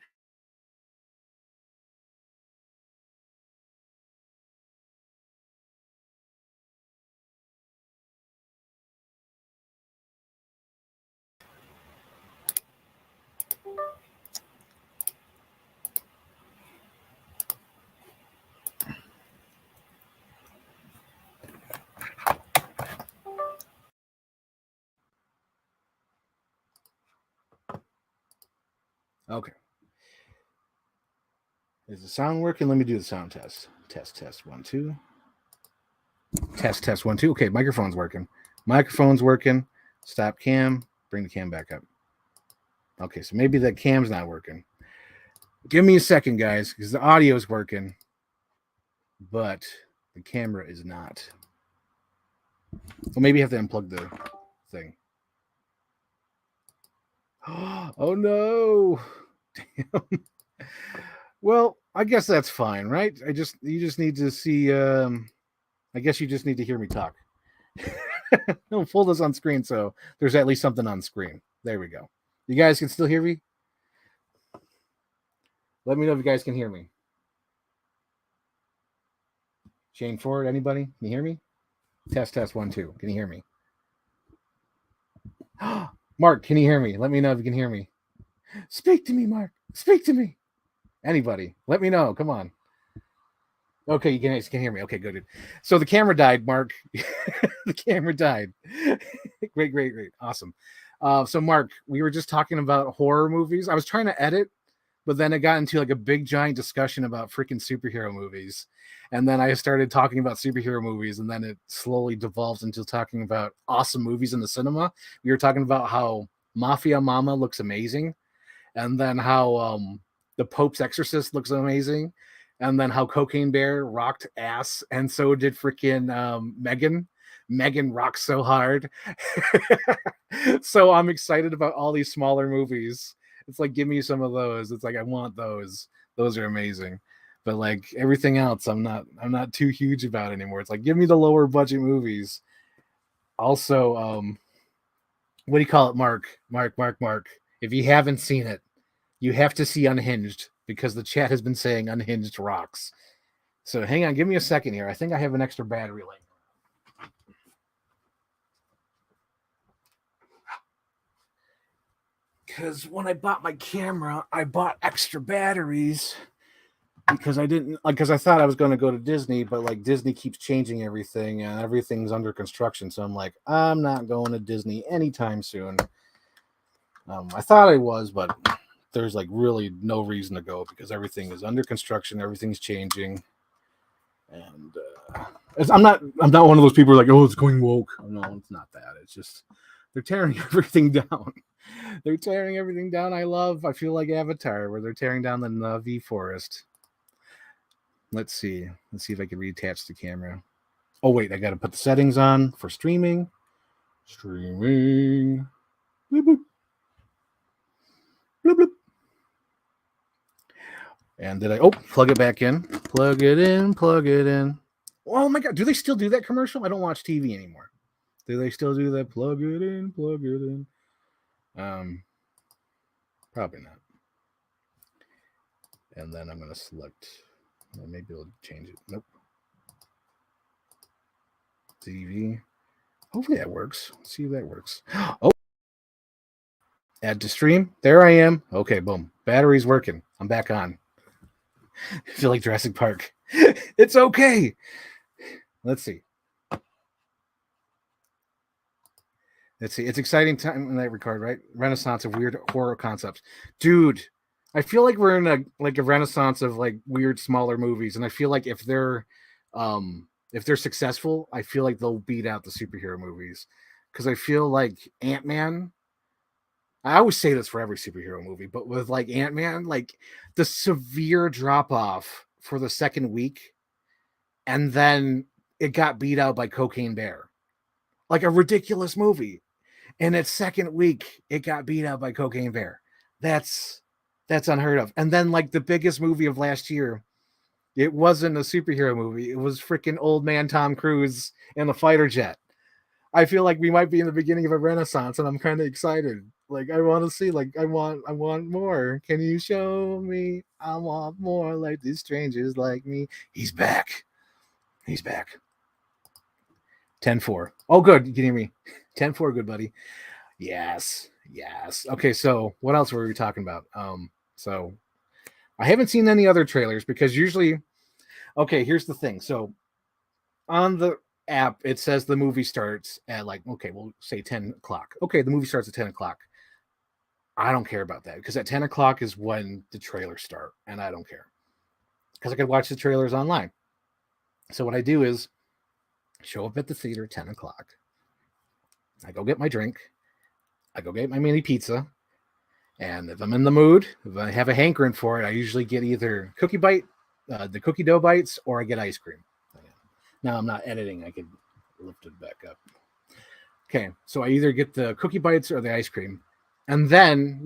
Okay. Is the sound working? Let me do the sound test. Test 1 2. Test 1 2. Okay, microphone's working. Stop cam. Bring the cam back up. Okay, so maybe that cam's not working. Give me a second, guys, because the audio is working, but the camera is not. Well, maybe you have to unplug the thing. Oh no! Damn. Well, I guess that's fine, right? You just need to see. I guess you just need to hear me talk. No, pull this on screen so there's at least something on screen. There we go. You guys can still hear me? Let me know if you guys can hear me. Shane Ford, anybody? Can you hear me? Test, test, 1, 2. Can you hear me? Mark, can you hear me? Let me know if you can hear me. Speak to me, Mark. Speak to me. Anybody, let me know. Come on. Okay, you can hear me. Okay, good. So the camera died, Mark. The camera died. Great, great, great. Awesome. So Mark, we were just talking about horror movies. I was trying to edit, but then it got into like a big giant discussion about freaking superhero movies. And then I started talking about superhero movies, and then it slowly devolved into talking about awesome movies in the cinema. We were talking about how Mafia Mama looks amazing, and then how the Pope's Exorcist looks amazing, and then how Cocaine Bear rocked ass, and so did freaking Megan. Megan rocks so hard. So I'm excited about all these smaller movies. It's like, give me some of those. It's like, I want those. Those are amazing. But like everything else, I'm not too huge about anymore. It's like, give me the lower budget movies. Also, what do you call it, Mark? Mark. If you haven't seen it, you have to see Unhinged, because the chat has been saying Unhinged rocks. So hang on, give me a second here. I think I have an extra battery laying. Because when I bought my camera, I bought extra batteries because I thought I was going to go to Disney, but like Disney keeps changing everything and everything's under construction. So I'm like, I'm not going to Disney anytime soon. I thought I was, but there's like really no reason to go because everything is under construction, everything's changing, and I'm not one of those people who are like, oh, it's going woke. No, it's not that. It's just they're tearing everything down. They're tearing everything down. I feel like Avatar, where they're tearing down the Na'vi forest. Let's see if I can reattach the camera. Oh wait, I got to put the settings on for streaming. Streaming. Bloop, bloop. Bloop, bloop. And did I plug it back in? Plug it in. Oh my god, do they still do that commercial? I don't watch TV anymore. Do they still do that? Plug it in. Probably not. And then I'm gonna select. Maybe it'll change it. Nope. TV. Hopefully that works. Let's see if that works. Oh, add to stream. There I am. Okay, boom. Battery's working. I'm back on. I feel like Jurassic Park. It's okay. Let's see. It's exciting time in that regard, right? Renaissance of weird horror concepts, dude. I feel like we're in a renaissance of like weird smaller movies, and I feel like if they're successful, I feel like they'll beat out the superhero movies, because I feel like Ant-Man. I always say this for every superhero movie, but with like Ant-Man, like the severe drop off for the second week, and then it got beat out by Cocaine Bear, like a ridiculous movie. And its second week, it got beat out by Cocaine Bear. That's unheard of. And then like the biggest movie of last year, it wasn't a superhero movie. It was freaking old man Tom Cruise in a fighter jet. I feel like we might be in the beginning of a renaissance, and I'm kind of excited. Like I want to see, like I want more. Can you show me? I want more like these strangers like me. He's back. 10-4. Oh, good. You can hear me. 10-4, good buddy. Yes. Okay, so what else were we talking about? So I haven't seen any other trailers because usually, okay, here's the thing. So on the app, it says the movie starts at like, okay, we'll say 10 o'clock. Okay, the movie starts at 10 o'clock. I don't care about that because at 10 o'clock is when the trailers start, and I don't care because I could watch the trailers online. So what I do is show up at the theater at 10 o'clock. I go get my drink. I go get my mini pizza. And if I'm in the mood, if I have a hankering for it, I usually get either the cookie dough bites, or I get ice cream. Now I'm not editing. I can lift it back up. Okay, so I either get the cookie bites or the ice cream, and then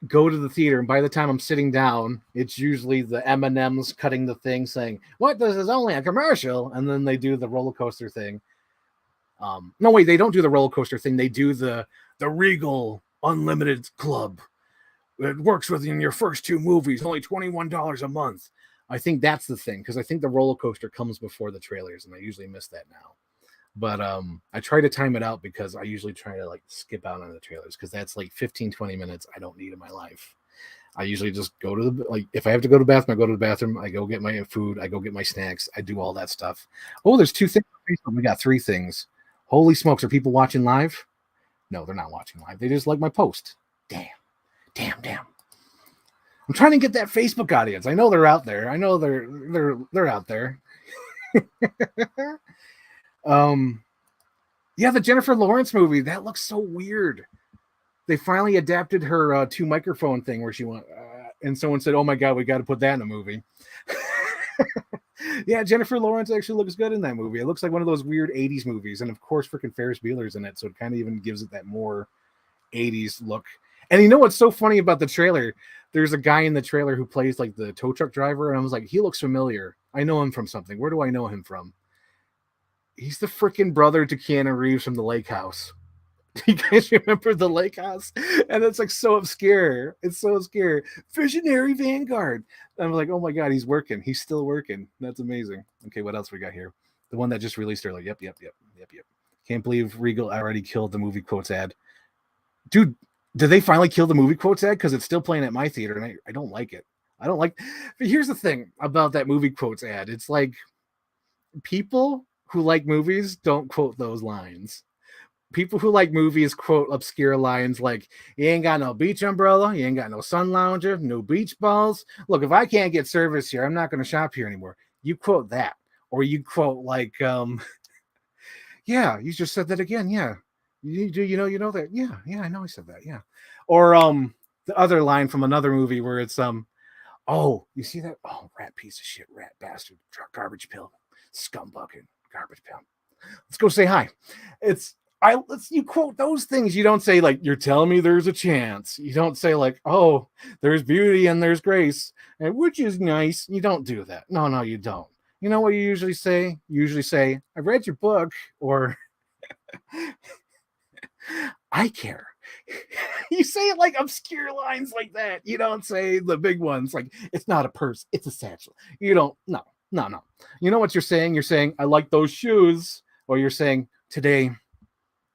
go to the theater. And by the time I'm sitting down, it's usually the M&Ms cutting the thing, saying, "What? This is only a commercial," and then they do the roller coaster thing. No, wait, they don't do the roller coaster thing. They do the Regal Unlimited Club. It works within your first 2 movies, only $21 a month. I think that's the thing, because I think the roller coaster comes before the trailers, and I usually miss that now. But I try to time it out, because I usually try to like skip out on the trailers, because that's like 15-20 minutes I don't need in my life. I usually just go to if I have to go to the bathroom, I go to the bathroom. I go get my food. I go get my snacks. I do all that stuff. Oh, there's 2 things on Facebook. We got 3 things. Holy smokes. Are people watching live? No, they're not watching live. They just like my post. Damn. I'm trying to get that Facebook audience. I know they're out there. I know they're out there. Yeah, the Jennifer Lawrence movie, that looks so weird. They finally adapted her 2 microphone thing where she went, and someone said, "Oh my God, we got to put that in a movie." Yeah, Jennifer Lawrence actually looks good in that movie. It looks like one of those weird 80s movies. And of course, freaking Ferris Bueller's in it. So it kind of even gives it that more 80s look. And you know what's so funny about the trailer? There's a guy in the trailer who plays like the tow truck driver. And I was like, he looks familiar. I know him from something. Where do I know him from? He's the freaking brother to Keanu Reeves from The Lake House. Do you guys remember The Lake House? And it's like so obscure. It's so obscure. Visionary Vanguard. I'm like, oh my God, he's working. He's still working. That's amazing. Okay, what else we got here? The one that just released earlier. Yep. Can't believe Regal already killed the movie quotes ad. Dude, did they finally kill the movie quotes ad? Because it's still playing at my theater, and I don't like it. I don't like. But here's the thing about that movie quotes ad. It's like people who like movies don't quote those lines. People who like movies quote obscure lines like, "You ain't got no beach umbrella, you ain't got no sun lounger, no beach balls. Look, if I can't get service here, I'm not going to shop here anymore." You quote that. Or you quote like, "Yeah, you just said that again. Yeah. You know that. Yeah, I know I said that. Yeah." Or the other line from another movie where it's "Oh, you see that? Oh, rat piece of shit, rat bastard, garbage pill, scumbucket, garbage pill. Let's go say hi." You quote those things. You don't say like, "You're telling me there's a chance." You don't say like, "Oh, there's beauty and there's grace, which is nice." You don't do that. No, you don't. You know what you usually say? You usually say, "I've read your book," or "I care." You say it like obscure lines like that. You don't say the big ones like, "It's not a purse, it's a satchel." You don't. No. You know what you're saying? You're saying, "I like those shoes," or you're saying, "Today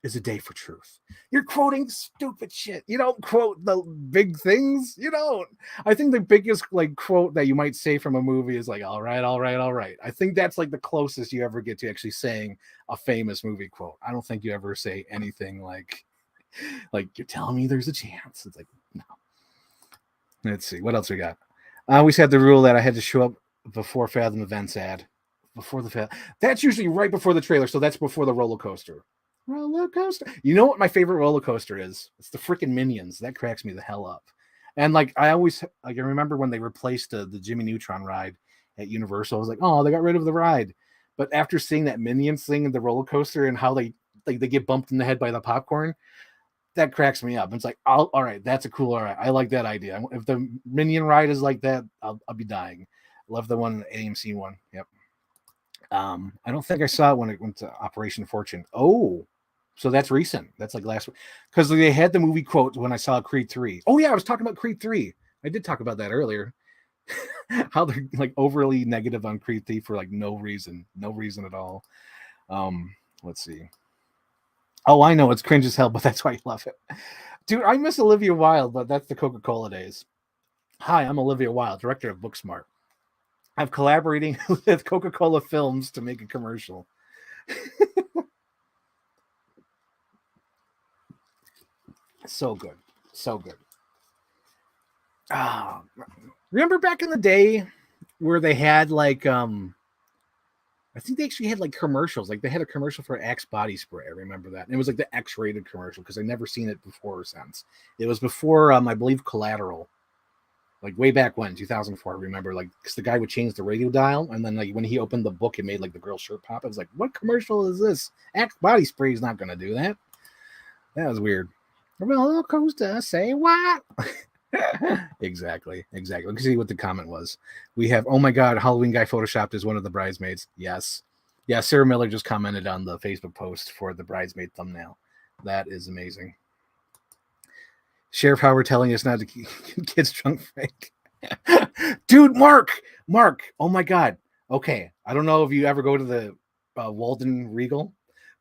is a day for truth." You're quoting stupid shit. You don't quote the big things. You don't. I think the biggest like quote that you might say from a movie is like, "All right, all right, all right." I think that's like the closest you ever get to actually saying a famous movie quote. I don't think you ever say anything like "You're telling me there's a chance." It's like, no. Let's see what else we got. I always had the rule that I had to show up before Fathom Events ad. Before the that's usually right before the trailer, so that's before the roller coaster. Roller coaster. You know what my favorite roller coaster is? It's the freaking Minions. That cracks me the hell up. And like I remember when they replaced the Jimmy Neutron ride at Universal. I was like, oh, they got rid of the ride. But after seeing that Minions thing in the roller coaster and how they get bumped in the head by the popcorn, that cracks me up. It's like, all right, that's a cool. All right, I like that idea. If the Minion ride is like that, I'll be dying. Love the one AMC one. Yep. I don't think I saw it when it went to Operation Fortune. Oh, so that's recent. That's like last week. Because they had the movie quote when I saw Creed 3. Oh, yeah, I was talking about Creed 3. I did talk about that earlier. How they're like overly negative on Creed 3 for like no reason at all. Let's see. Oh, I know it's cringe as hell, but that's why you love it. Dude, I miss Olivia Wilde, but that's the Coca-Cola days. Hi, I'm Olivia Wilde, director of Booksmart. I'm collaborating with Coca-Cola Films to make a commercial. So good. Remember back in the day where they had like I think they actually had like commercials. Like they had a commercial for Axe body spray. I remember that. And it was like the X-rated commercial because I never seen it before or since. It was before, I believe, Collateral. Like way back when, 2004. I remember, like, because the guy would change the radio dial, and then like when he opened the book, it made like the girl's shirt pop. I was like, what commercial is this? Axe body spray is not going to do that. That was weird. Roller coaster, say what? Exactly. Let's see what the comment was. We have, oh my God, Halloween guy photoshopped as one of the bridesmaids. Yes. Yeah, Sarah Miller just commented on the Facebook post for the bridesmaid thumbnail. That is amazing. Sheriff Howard telling us not to keep kids drunk fake. Dude, Mark. Oh my God. Okay. I don't know if you ever go to the Walden Regal,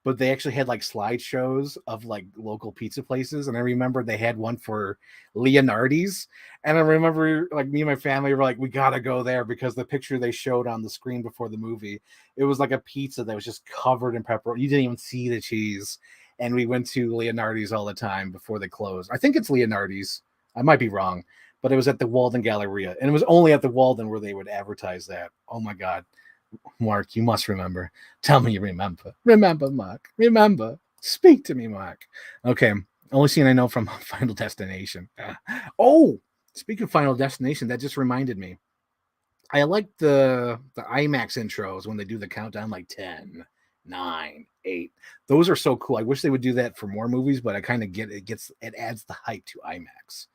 but they actually had like slideshows of like local pizza places. And I remember they had one for Leonardi's. And I remember like me and my family were like, we got to go there because the picture they showed on the screen before the movie, it was like a pizza that was just covered in pepperoni. You didn't even see the cheese. And we went to Leonardi's all the time before they closed. I think it's Leonardi's. I might be wrong, but it was at the Walden Galleria. And it was only at the Walden where they would advertise that. Oh my God. Mark, you must remember. Tell me you remember. Remember, Mark. Remember. Speak to me, Mark. Okay. Only scene I know from Final Destination. Oh, speaking of Final Destination, that just reminded me. I like the IMAX intros when they do the countdown, like 10, 9, 8. Those are so cool. I wish they would do that for more movies, but I kind of get it. It adds the hype to IMAX.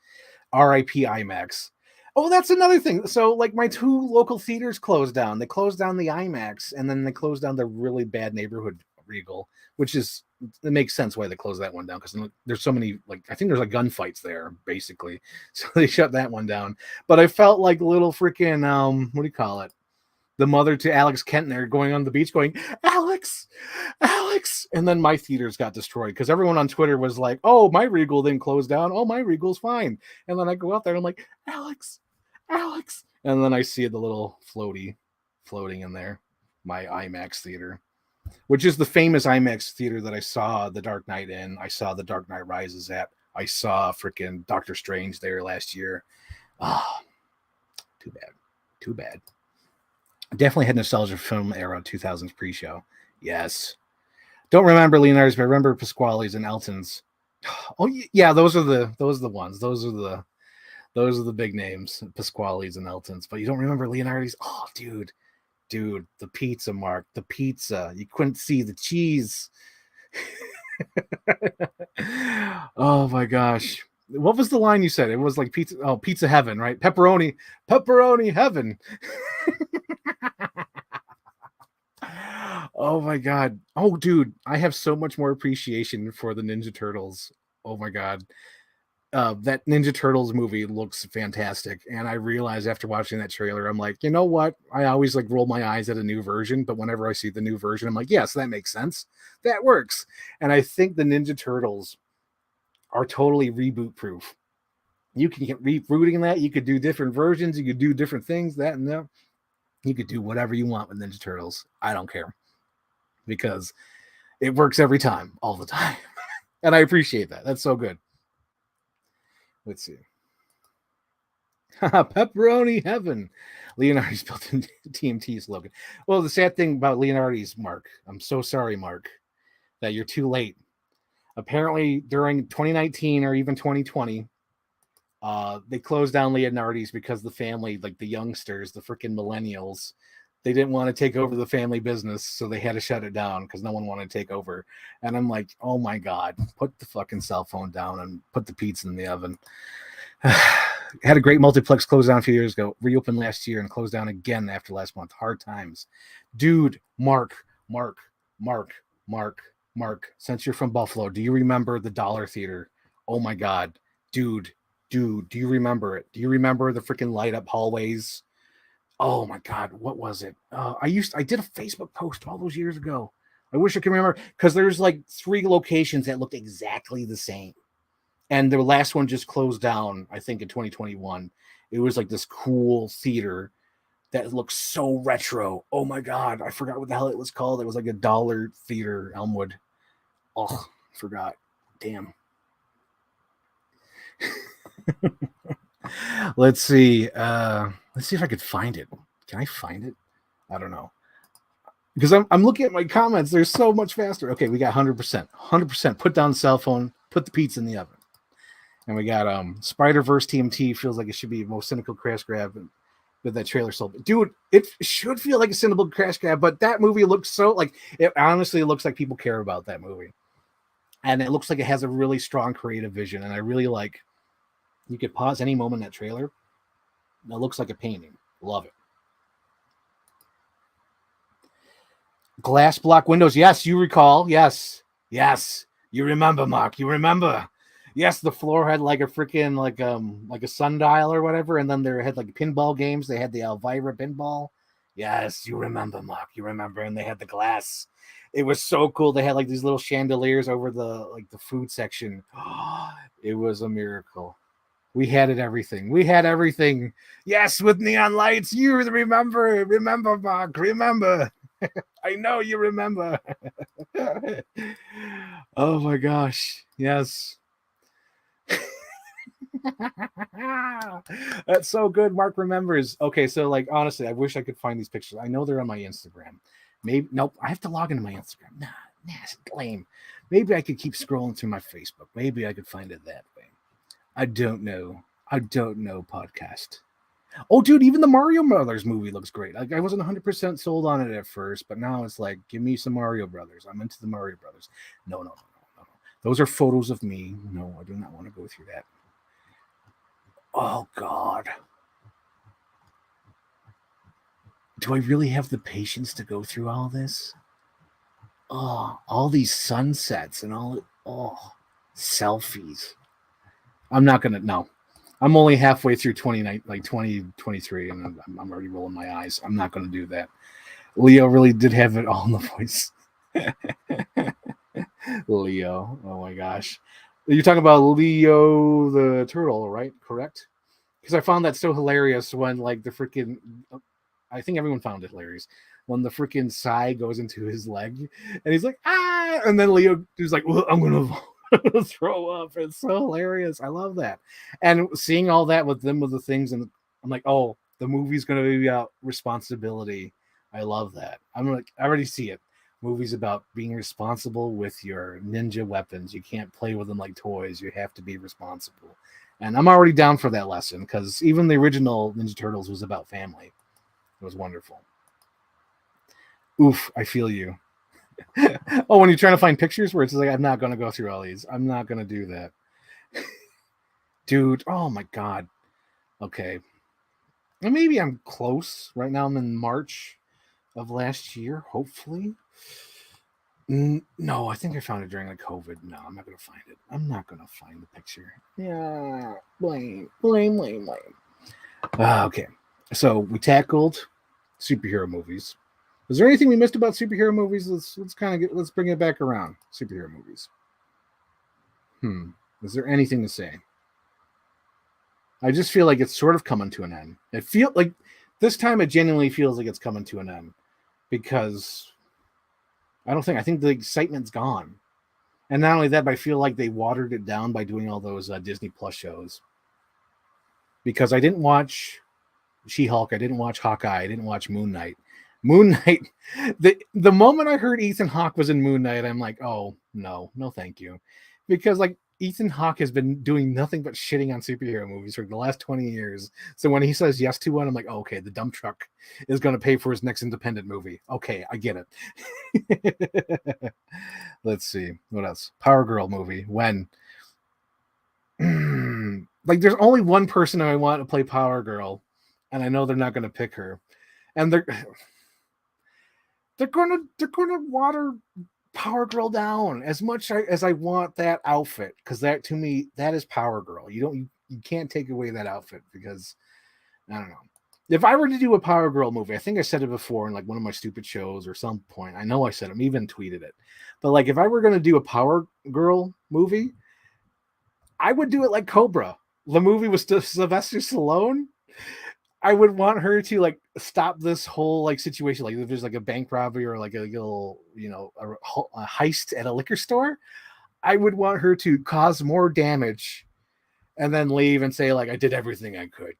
R.I.P. IMAX. Oh, that's another thing. So, like, my 2 local theaters closed down. They closed down the IMAX, and then they closed down the really bad neighborhood Regal, which is, it makes sense why they closed that one down because there's so many, like, I think there's like gunfights there, basically. So they shut that one down. But I felt like little freaking, what do you call it? The mother to Alex Kentner going on the beach going, Alex. And then my theaters got destroyed because everyone on Twitter was like, oh, my Regal didn't close down. Oh, my Regal's fine. And then I go out there and I'm like, Alex. And then I see the little floaty floating in there, my IMAX theater, which is the famous IMAX theater that I saw The Dark Knight in. I saw The Dark Knight Rises at. I saw freaking Doctor Strange there last year. Oh, too bad. Definitely had nostalgia film era 2000s pre-show. Yes. Don't remember Leonardo's, but I remember Pasquale's and Elton's. Oh yeah, those are the ones. Those are the big names, Pasquale's and Elton's. But you don't remember Leonardo's? Oh, dude, the pizza, Mark, the pizza. You couldn't see the cheese. Oh my gosh. What was the line you said? It was like pizza. Oh, pizza heaven, right? Pepperoni heaven. Oh my God. Oh, dude, I have so much more appreciation for the Ninja Turtles. Oh my God. That Ninja Turtles movie looks fantastic. And I realized after watching that trailer, I'm like, you know what? I always like roll my eyes at a new version, but whenever I see the new version, I'm like, yes, that makes sense. That works. And I think the Ninja Turtles are totally reboot proof. You can get rebooting that. You could do different versions. You could do different things, that and that. You could do whatever you want with Ninja Turtles. I don't care because it works every time, all the time. And I appreciate that. That's so good. Let's see. Pepperoni heaven. Leonardo's built-in TMT slogan. Well, the sad thing about Leonardo's, Mark, I'm so sorry, Mark, that you're too late. Apparently, during 2019 or even 2020, they closed down Leonardo's because the family, like the youngsters, the freaking millennials, they didn't want to take over the family business, so they had to shut it down because no one wanted to take over. And I'm like, oh my God, put the fucking cell phone down and put the pizza in the oven. Had a great multiplex close down a few years ago, reopened last year and closed down again after last month. Hard times. Dude, Mark, since you're from Buffalo, do you remember the Dollar Theater? Oh my God, dude, do you remember it? Do you remember the freaking light up hallways? Oh my God, what was it? I did a Facebook post all those years ago. I wish I could remember because there's like 3 locations that looked exactly the same. And the last one just closed down, I think in 2021. It was like this cool theater that looked so retro. Oh my God, I forgot what the hell it was called. It was like a Dollar Theater, Elmwood. Oh, forgot. Damn. Let's see. Let's see if I could find it. Can I find it? I don't know. because I'm looking at my comments. They're so much faster. Okay, we got 100%. Put down the cell phone. Put the pizza in the oven. And we got Spider-Verse TMT feels like it should be the most cynical crash grab that that trailer sold. Dude, it should feel like a cynical crash grab, but that movie looks so like it honestly looks like people care about that movie. And it looks like it has a really strong creative vision. And I really like you could pause any moment in that trailer. It looks like a painting. Love it. Glass block windows. Yes, you recall. Yes. You remember, Mark. You remember. Yes, the floor had like a freaking like a sundial or whatever, and then they had like pinball games. They had the Elvira pinball. Yes, you remember, Mark. You remember, and they had the glass. It was so cool. They had like these little chandeliers over the food section. It was a miracle. We had everything. We had everything. Yes, with neon lights. You remember, Mark. Remember. I know you remember. Oh my gosh. Yes. That's so good. Mark remembers. Okay, so like honestly, I wish I could find these pictures. I know they're on my Instagram. Maybe nope. I have to log into my Instagram. Nah, it's lame. Maybe I could keep scrolling through my Facebook. Maybe I could find it that way. I don't know. Podcast. Oh, dude, even the Mario Brothers movie looks great. Like I wasn't 100% sold on it at first, but now it's like, give me some Mario Brothers. I'm into the Mario Brothers. No. Those are photos of me. No, I do not want to go through that. Oh, God. Do I really have the patience to go through all this? Oh, all these sunsets and selfies. I'm not going to, no. I'm only halfway through 2023, and I'm already rolling my eyes. I'm not going to do that. Leo really did have it all in the voice. Leo. Oh, my gosh. You're talking about Leo the turtle, right? Correct? Because I found that so hilarious when like the freaking I think everyone found it hilarious when the freaking sigh goes into his leg and he's like and then Leo is like, well, I'm gonna throw up. It's so hilarious. I love that. And seeing all that with them with the things, and I'm like, oh, the movie's gonna be about responsibility. I love that. I'm like, I already see it. Movies about being responsible with your ninja weapons. You can't play with them like toys. You have to be responsible. And I'm already down for that lesson because even the original Ninja Turtles was about family. It was wonderful. Oof, I feel you. Oh, when you're trying to find pictures where it's like, I'm not going to go through all these. I'm not going to do that. Dude, oh my God. Okay. Well, maybe I'm close. Right now I'm in March of last year, hopefully. No, I think I found it during like COVID. No, I'm not going to find it. I'm not going to find the picture. Yeah, blame. Okay, so we tackled superhero movies. Is there anything we missed about superhero movies? Let's bring it back around. Superhero movies. Is there anything to say? I just feel like it's sort of coming to an end. It feel like this time it genuinely feels like it's coming to an end because I think the excitement's gone. And not only that, but I feel like they watered it down by doing all those Disney Plus shows. Because I didn't watch She-Hulk, I didn't watch Hawkeye, I didn't watch Moon Knight. Moon Knight, the moment I heard Ethan Hawke was in Moon Knight, I'm like, oh, no, thank you. Because like Ethan Hawke has been doing nothing but shitting on superhero movies for the last 20 years. So when he says yes to one, I'm like, oh, okay, the dump truck is going to pay for his next independent movie. Okay, I get it. Let's see. What else? Power Girl movie. When? Like, there's only one person I want to play Power Girl, and I know they're not going to pick her. And they're gonna water Power Girl down as much as I want that outfit, because that to me that is Power Girl. You can't take away that outfit because I don't know. If I were to do a Power Girl movie, I think I said it before in like one of my stupid shows or some point. I know I said it, I even tweeted it. But like if I were gonna do a Power Girl movie, I would do it like Cobra. The movie was Sylvester Stallone. I would want her to like stop this whole like situation. Like if there's like a bank robbery or like a little, a heist at a liquor store, I would want her to cause more damage and then leave and say like, I did everything I could.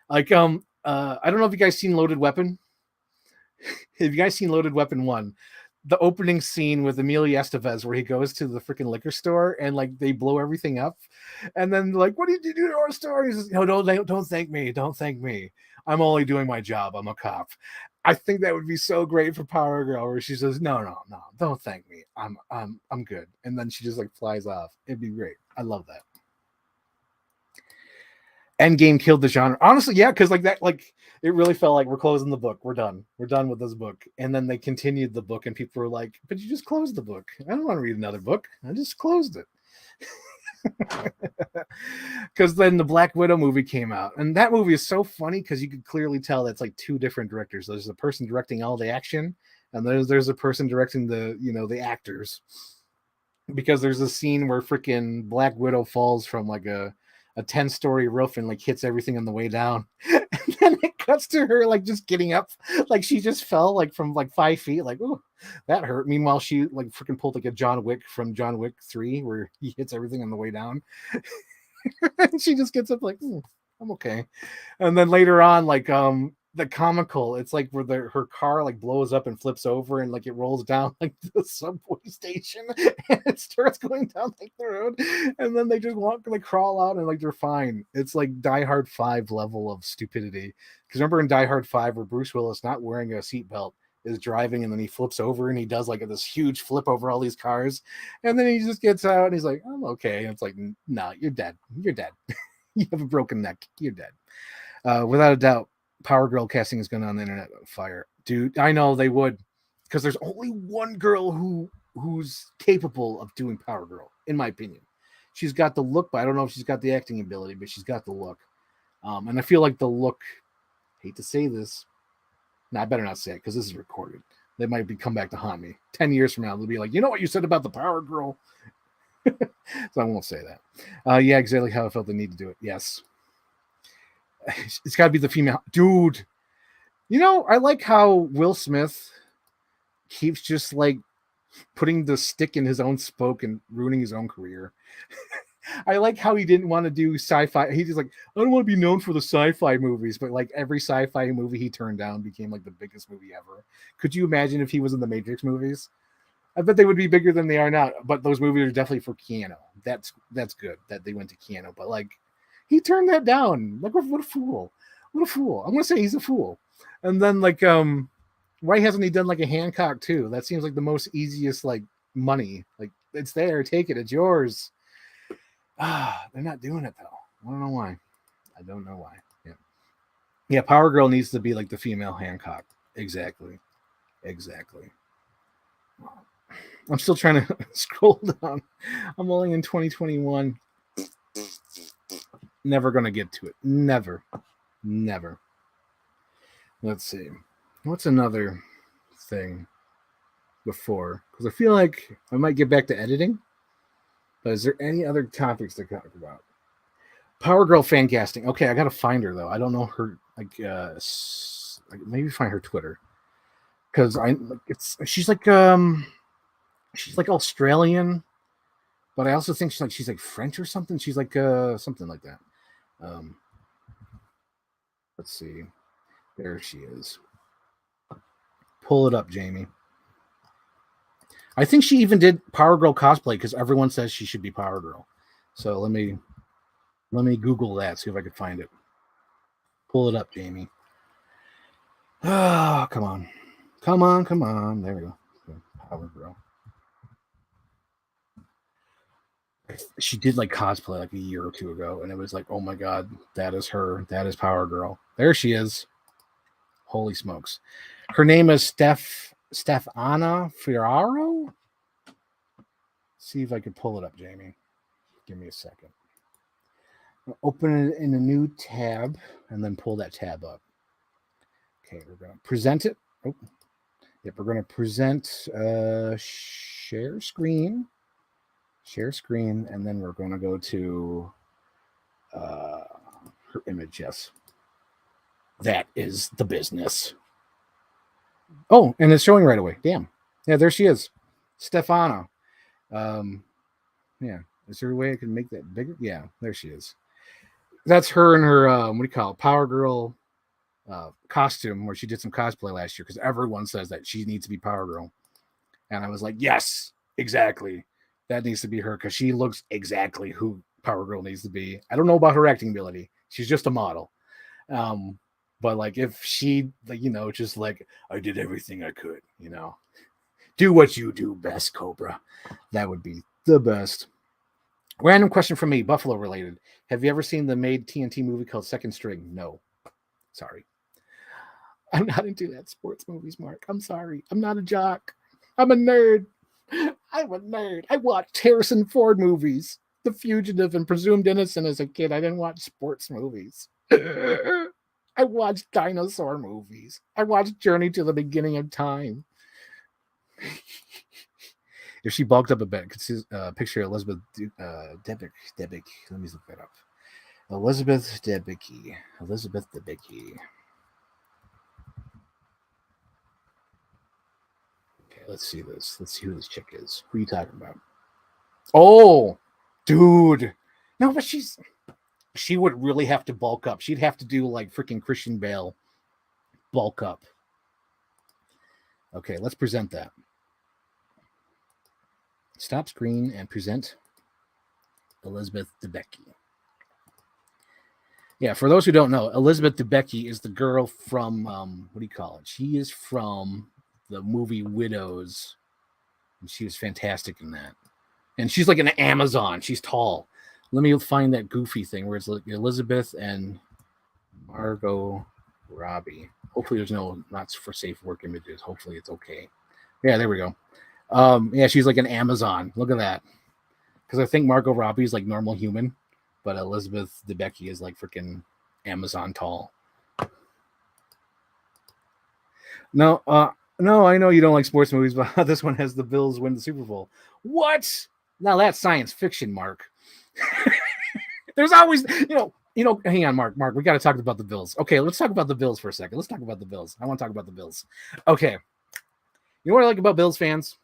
Like, I don't know if you guys seen Loaded Weapon. Have you guys seen Loaded Weapon 1? The opening scene with Emilio Estevez where he goes to the freaking liquor store and like they blow everything up. And then like, what did you do to our store? He says, no, don't thank me. Don't thank me. I'm only doing my job. I'm a cop. I think that would be so great for Power Girl where she says, no, don't thank me. I'm good. And then she just like flies off. It'd be great. I love that. Endgame killed the genre. Honestly, yeah, because like that, like it really felt like we're closing the book. We're done. We're done with this book. And then they continued the book, and people were like, "But you just closed the book. I don't want to read another book. I just closed it." Because then the Black Widow movie came out, and that movie is so funny because you could clearly tell that's like two different directors. There's the person directing all the action, and there's a person directing the the actors. Because there's a scene where freaking Black Widow falls from like a 10-story roof and like hits everything on the way down. And then it cuts to her like just getting up, like she just fell like from like 5 feet, like, oh, that hurt. Meanwhile, she like freaking pulled like a John Wick from John Wick 3 where he hits everything on the way down. And she just gets up like, I'm okay. And then later on, like the comical, it's like where her car like blows up and flips over and like it rolls down like the subway station and it starts going down like the road, and then they just walk, like crawl out and like they're fine. It's like Die Hard 5 level of stupidity. Because remember in Die Hard 5 where Bruce Willis, not wearing a seatbelt, is driving and then he flips over and he does like this huge flip over all these cars, and then he just gets out and he's like, I'm okay. And it's like, no, you're dead. You have a broken neck. You're dead. Without a doubt, Power Girl casting is going on the internet fire, dude. I know they would, because there's only one girl who's capable of doing Power Girl, in my opinion. She's got the look, but I don't know if she's got the acting ability, but she's got the look. And I feel like the look, hate to say this, I better not say it because this is recorded. They might come back to haunt me 10 years from now. They'll be like, you know what you said about the Power Girl? So I won't say that. Yeah, exactly how I felt the need to do it. Yes. It's got to be the female. Dude, I like how Will Smith keeps just like putting the stick in his own spoke and ruining his own career. I like how he didn't want to do sci-fi. He's just like, I don't want to be known for the sci-fi movies, but like every sci-fi movie he turned down became like the biggest movie ever. Could you imagine if he was in the Matrix movies? I bet they would be bigger than they are now. But those movies are definitely for Keanu. That's good that they went to Keanu. But like, he turned that down. Like, what a fool! What a fool! I'm gonna say he's a fool. And then like, why hasn't he done like a Hancock too? That seems like the most easiest like money. Like, it's there, take it, it's yours. They're not doing it though. I don't know why. Yeah. Power Girl needs to be like the female Hancock. Exactly. I'm still trying to scroll down. I'm only in 2021. Never gonna get to it. Never. Let's see. What's another thing before? Because I feel like I might get back to editing. But is there any other topics to talk about? Power Girl fan casting. Okay, I gotta find her though. I don't know her. Like, maybe find her Twitter. Because she's like Australian, but I also think she's like French or something. She's like something like that. Let's see. There she is. Pull it up, Jamie. I think she even did Power Girl cosplay because everyone says she should be Power Girl. So let me Google that, see if I can find it. Pull it up, Jamie. Oh, come on. There we go. Power Girl. She did like cosplay like a year or two ago, and it was like, oh my god, that is her. That is Power Girl. There she is. Holy smokes. Her name is Stefana Ferraro. See if I can pull it up, Jamie. Give me a second. I'll open it in a new tab and then pull that tab up. Okay, we're going to present it. Oh, yep, we're going to present share screen, and then we're going to go to her image. Yes, that is the business. Oh, and it's showing right away. Damn. Yeah, there she is. Stefana. Yeah. Is there a way I can make that bigger? Yeah, there she is. That's her and her what do you call it? Power Girl costume where she did some cosplay last year because everyone says that she needs to be Power Girl. And I was like, yes, exactly. That needs to be her because she looks exactly who Power Girl needs to be. I don't know about her acting ability. She's just a model. But like if she, like, just like, I did everything I could, do what you do best, Cobra. That would be the best. Random question from me, Buffalo related. Have you ever seen the made TNT movie called Second String? No. Sorry. I'm not into that sports movies, Mark. I'm sorry. I'm not a jock. I'm a nerd. I'm a nerd. I watched Harrison Ford movies, The Fugitive and Presumed Innocent as a kid. I didn't watch sports movies. I watched dinosaur movies. I watched Journey to the Beginning of Time. If she bulked up a bit, picture Elizabeth Debicki. Let me look that up. Elizabeth Debicki. Okay, let's see this. Let's see who this chick is. Who are you talking about? Oh, dude. No, but she would really have to bulk up. She'd have to do like freaking Christian Bale bulk up. Okay, let's present that. Stop screen and present Elizabeth Debicki. Yeah, for those who don't know, Elizabeth Debicki is the girl from, what do you call it? She is from the movie Widows. And she was fantastic in that. And she's like an Amazon. She's tall. Let me find that goofy thing where it's like Elizabeth and Margot Robbie. Hopefully there's not for safe work images. Hopefully it's okay. Yeah, there we go. Yeah, she's like an Amazon. Look at that. Because I think Margot Robbie is like normal human, but Elizabeth Debicki is like freaking Amazon tall. No, I know you don't like sports movies, but this one has the Bills win the Super Bowl. What? Now that's science fiction, Mark. There's always, hang on, Mark, we got to talk about the Bills. Okay, let's talk about the Bills for a second. Let's talk about the Bills. I want to talk about the Bills. Okay. You know what I like about Bills fans?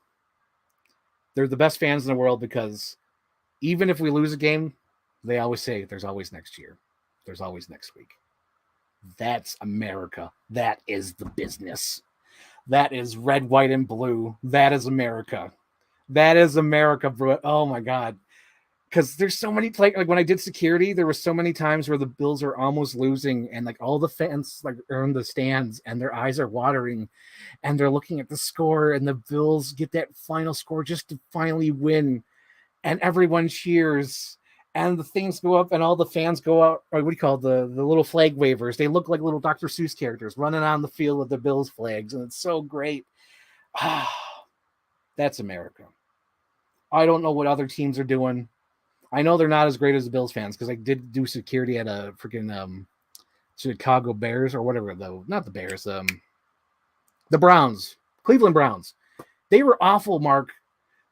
They're the best fans in the world because even if we lose a game, they always say there's always next year. There's always next week. That's America. That is the business. That is red, white, and blue. That is America. That is America, bro. Oh my God. Because there's so many, like when I did security, there were so many times where the Bills are almost losing and like all the fans like are in the stands and their eyes are watering and they're looking at the score and the Bills get that final score just to finally win. And everyone cheers and the things go up and all the fans go out, or what do you call it? The little flag wavers. They look like little Dr. Seuss characters running on the field with the Bills flags. And it's so great. That's America. I don't know what other teams are doing. I know they're not as great as the Bills fans because I did do security at a freaking Chicago Bears or whatever, though. Not the Bears. The Browns. Cleveland Browns. They were awful, Mark.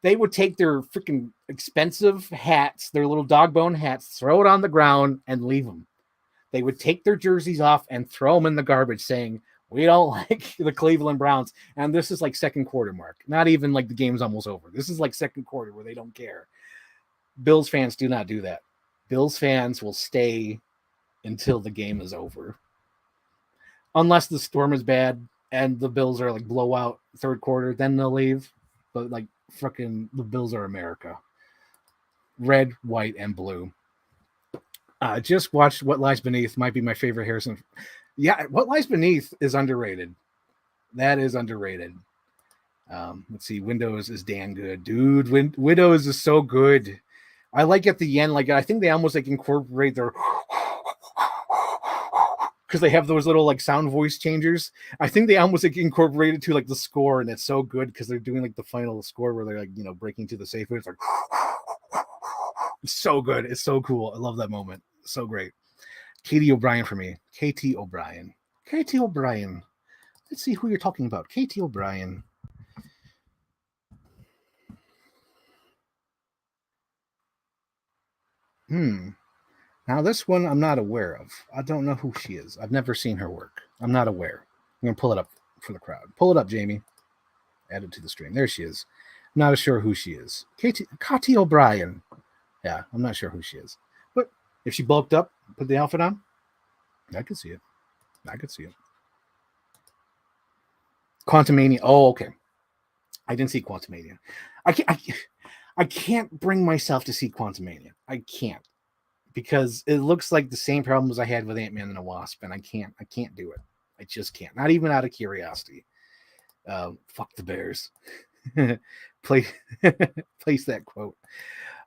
They would take their freaking expensive hats, their little dog bone hats, throw it on the ground, and leave them. They would take their jerseys off and throw them in the garbage saying, we don't like the Cleveland Browns. And this is like second quarter, Mark. Not even like the game's almost over. This is like second quarter where they don't care. Bills fans do not do that. Bills fans will stay until the game is over. Unless the storm is bad and the Bills are like blowout third quarter, then they'll leave. But like fucking the Bills are America. Red, white, and blue. Just watched What Lies Beneath. Might be my favorite Harrison. Yeah, What Lies Beneath is underrated. That is underrated. Let's see. Windows is damn good. Dude, Windows is so good. I like at the end, like I think they almost like incorporate their because they have those little like sound voice changers. I think they almost like incorporate it to like the score, and it's so good because they're doing like the final score where they're like breaking to the safe. It's like it's so good. It's so cool. I love that moment. So great. Katie O'Brien for me. Katie O'Brien. Katie O'Brien. Let's see who you're talking about. Katie O'Brien. Now this one I'm not aware of. I don't know who she is. I've never seen her work. I'm not aware. I'm going to pull it up for the crowd. Pull it up, Jamie. Add it to the stream. There she is. I'm not sure who she is. Katie O'Brien. Yeah, I'm not sure who she is. But if she bulked up, put the outfit on, I can see it. I could see it. Quantumania. Oh, okay. I didn't see Quantumania. I can't bring myself to see Quantumania. I can't, because it looks like the same problems I had with Ant-Man and the Wasp, and I can't do it. I just can't. Not even out of curiosity. Fuck the Bears. Place that quote.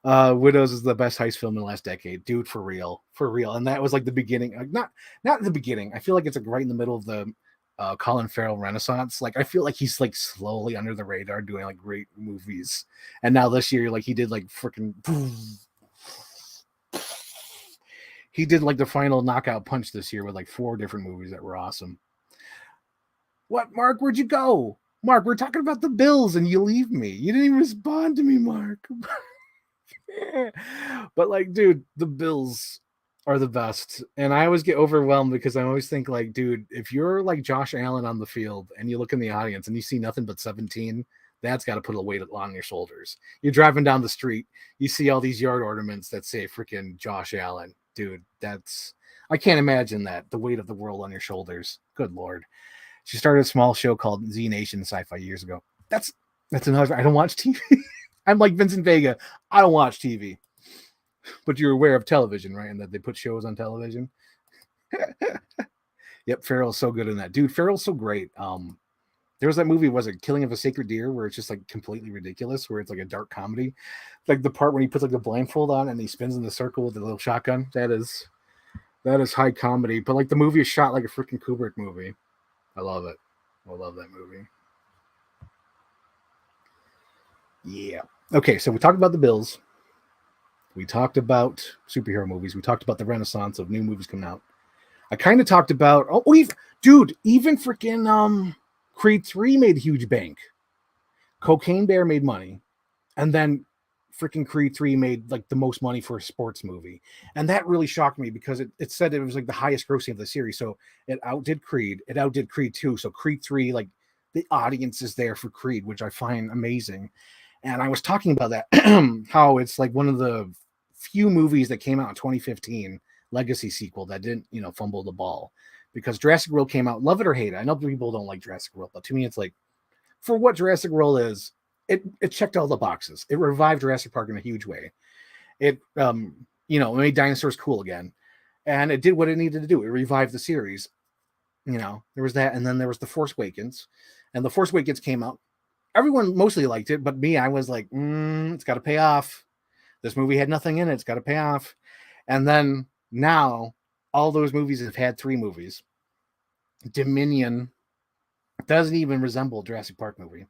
Widows is the best heist film in the last decade, dude. For real. And that was like the beginning. Not the beginning. I feel like it's like right in the middle of the Colin Farrell renaissance. Like I feel like he's like slowly under the radar doing like great movies. And now this year, like he did like freaking. He did like the final knockout punch this year with like 4 different movies that were awesome. What, Mark? Where'd you go? Mark, we're talking about the Bills and you leave me. You didn't even respond to me, Mark. But like, dude, the Bills are the best. And I always get overwhelmed because I always think like, dude, if you're like Josh Allen on the field and you look in the audience and you see nothing but 17, that's got to put a weight on your shoulders. You're driving down the street, you see all these yard ornaments that say freaking Josh Allen. Dude, I can't imagine that, the weight of the world on your shoulders. Good Lord. She started a small show called Z Nation Sci-Fi years ago. That's another. I don't watch TV. I'm like Vincent Vega. I don't watch TV. But you're aware of television, right? And that they put shows on television. Yep, Farrell's so good in that. Dude, Farrell's so great. There was that movie, was it Killing of a Sacred Deer, where it's just like completely ridiculous, where it's like a dark comedy. Like the part when he puts like the blindfold on and he spins in the circle with the little shotgun. That is high comedy. But like the movie is shot like a freaking Kubrick movie. I love it. I love that movie. Yeah. Okay, so we talked about the Bills. We talked about superhero movies. We talked about the renaissance of new movies coming out. I kind of talked about even freaking Creed 3 made a huge bank. Cocaine Bear made money. And then freaking Creed 3 made like the most money for a sports movie. And that really shocked me because it said it was like the highest grossing of the series. So it outdid Creed. It outdid Creed 2. So Creed 3, like the audience is there for Creed, which I find amazing. And I was talking about that, how it's like one of the few movies that came out in 2015, legacy sequel, that didn't, fumble the ball. Because Jurassic World came out, love it or hate it. I know people don't like Jurassic World, but to me, it's like, for what Jurassic World is, it checked all the boxes. It revived Jurassic Park in a huge way. It, made dinosaurs cool again. And it did what it needed to do. It revived the series. There was that. And then there was The Force Awakens. And The Force Awakens came out. Everyone mostly liked it, but me, I was like, it's got to pay off. This movie had nothing in it. It's got to pay off. And then now, all those movies have had 3 movies. Dominion doesn't even resemble Jurassic Park movie.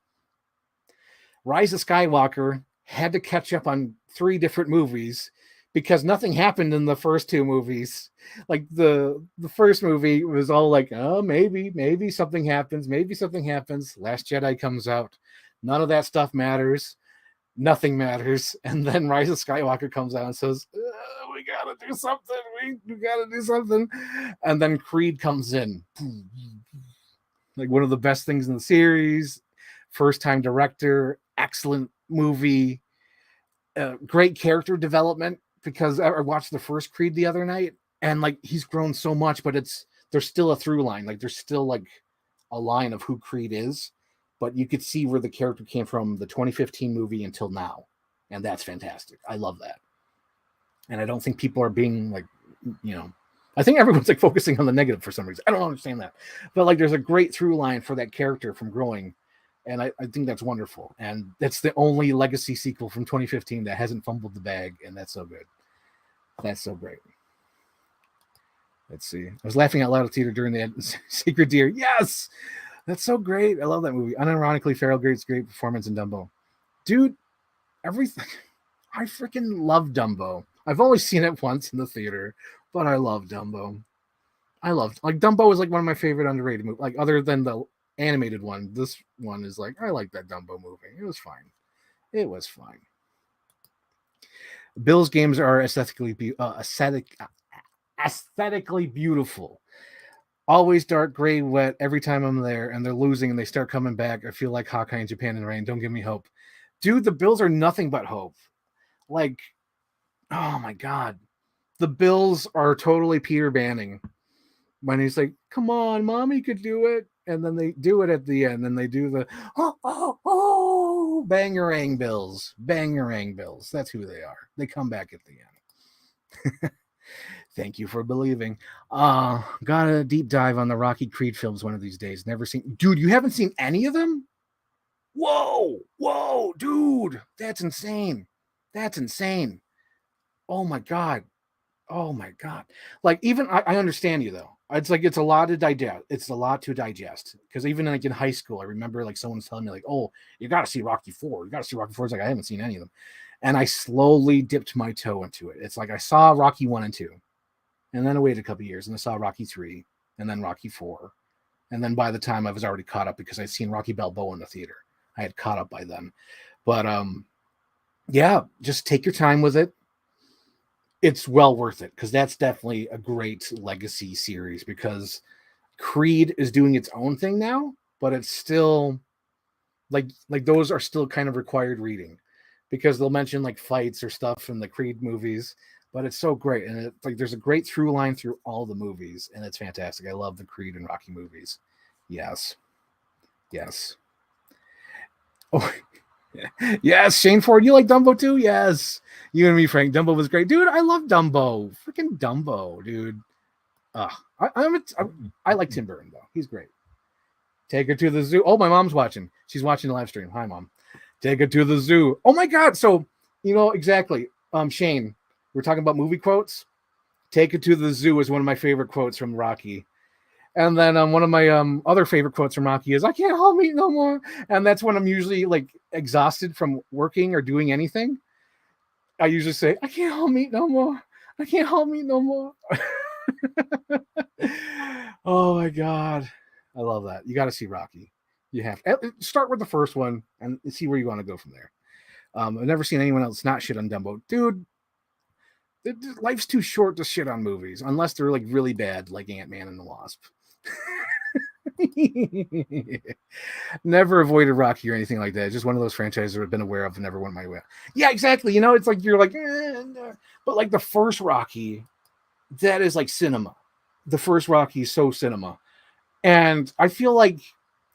Rise of Skywalker had to catch up on 3 different movies because nothing happened in the first 2 movies. Like the first movie was all like, oh, maybe something happens. Maybe something happens. Last Jedi comes out. None of that stuff matters. Nothing matters. And then Rise of Skywalker comes out and says, we got to do something. We got to do something. And then Creed comes in. Like one of the best things in the series. First time director. Excellent movie. Great character development, because I watched the first Creed the other night and like he's grown so much, but there's still a through line. Like there's still like a line of who Creed is, but you could see where the character came from the 2015 movie until now. And that's fantastic. I love that. And I don't think people are being like, I think everyone's like focusing on the negative for some reason. I don't understand that. But like there's a great through line for that character from growing. And I think that's wonderful. And that's the only legacy sequel from 2015 that hasn't fumbled the bag. And that's so good. That's so great. Let's see. I was laughing out loud at theater during the Sacred Deer. Yes! That's so great. I love that movie. Unironically, Farrell Great's great performance in Dumbo. Dude, everything. I freaking love Dumbo. I've only seen it once in the theater, but I love Dumbo. Dumbo is like one of my favorite underrated movies. Like other than the animated one, this one is like, I like that Dumbo movie. It was fine. Bill's games are aesthetically beautiful. Always dark, gray, wet. Every time I'm there and they're losing and they start coming back, I feel like Hawkeye in Japan and Rain. Don't give me hope. Dude, the Bills are nothing but hope. Like, oh my God. The Bills are totally Peter Banning. when he's like, "Come on, mommy could do it," and then they do it at the end, and they do the bangerang bills, bangerang bills. That's who they are. They come back at the end. Thank you for believing. Got a deep dive on the Rocky Creed films one of these days. Never seen, dude. You haven't seen any of them? Whoa, dude, that's insane. That's insane. Oh my god. Oh my god. Like even I understand you though. It's like it's a lot to digest. It's a lot to digest. Because even like in high school, I remember like someone was telling me, like, oh, you gotta see Rocky 4. You gotta see Rocky 4. It's like I haven't seen any of them. And I slowly dipped my toe into it. It's like I saw Rocky 1 and 2, and then I waited a couple years and I saw Rocky 3, and then Rocky 4. And then by the time I was already caught up because I'd seen Rocky Balboa in the theater. I had caught up by then. But yeah, just take your time with it. It's well worth it because that's definitely a great legacy series, because Creed is doing its own thing now, but it's still like those are still kind of required reading, because they'll mention like fights or stuff from the Creed movies, but it's so great. And it's like there's a great through line through all the movies, and it's fantastic. I love the Creed and Rocky movies. Yes. Oh, yes, Shane Ford, you like Dumbo too? Yes. You and me, Frank. Dumbo was great. Dude, I love Dumbo. Freaking Dumbo, dude. I like Tim Burton, though. He's great. Take her to the zoo. Oh, my mom's watching. She's watching the live stream. Hi, Mom. Take her to the zoo. Oh, my God. So, exactly. Shane, we're talking about movie quotes. Take her to the zoo is one of my favorite quotes from Rocky. And then one of my other favorite quotes from Rocky is, "I can't hold meat no more." And that's when I'm usually like exhausted from working or doing anything. I usually say, "I can't hold meat no more. I can't hold meat no more." Oh my God. I love that. You got to see Rocky. You have to start with the first one and see where you want to go from there. I've never seen anyone else not shit on Dumbo. Dude, life's too short to shit on movies unless they're like really bad, like Ant-Man and the Wasp. Never avoided Rocky or anything like that. It's just one of those franchises I've been aware of and never went my way. Yeah, exactly. It's like you're like, but like the first Rocky, that is like cinema. The first Rocky is so cinema, and I feel like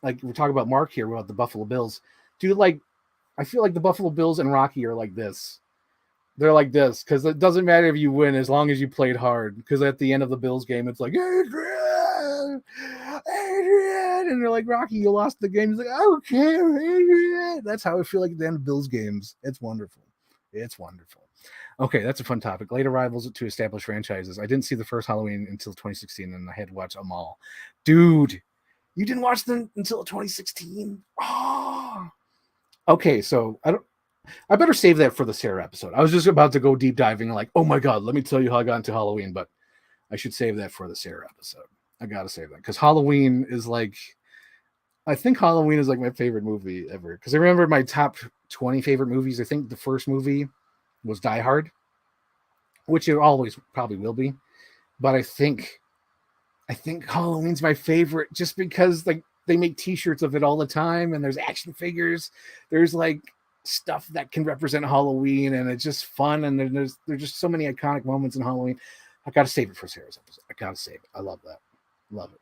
we're talking about Mark here about the Buffalo Bills, dude. Like, I feel like the Buffalo Bills and Rocky are like this. They're like this because it doesn't matter if you win as long as you played hard. Because at the end of the Bills game, it's like, Adrian, and they're like, Rocky, you lost the game. He's like, I don't care, Adrian. That's how I feel like at the end of Bills games. It's wonderful. It's wonderful. Okay, that's a fun topic. Late arrivals to established franchises. I didn't see the first Halloween until 2016, and I had to watch them all. Dude, you didn't watch them until 2016? Oh. Okay, so I better save that for the Sarah episode. I was just about to go deep diving, like, oh my God, let me tell you how I got into Halloween, but I should save that for the Sarah episode. I gotta save that because Halloween is like, I think Halloween is like my favorite movie ever. Because I remember my top 20 favorite movies. I think the first movie was Die Hard, which it always probably will be. But I think Halloween's my favorite just because like they make T-shirts of it all the time, and there's action figures. There's like stuff that can represent Halloween, and it's just fun. And there's just so many iconic moments in Halloween. I got to save it for Sarah's episode. I got to save it. I love that. Love it.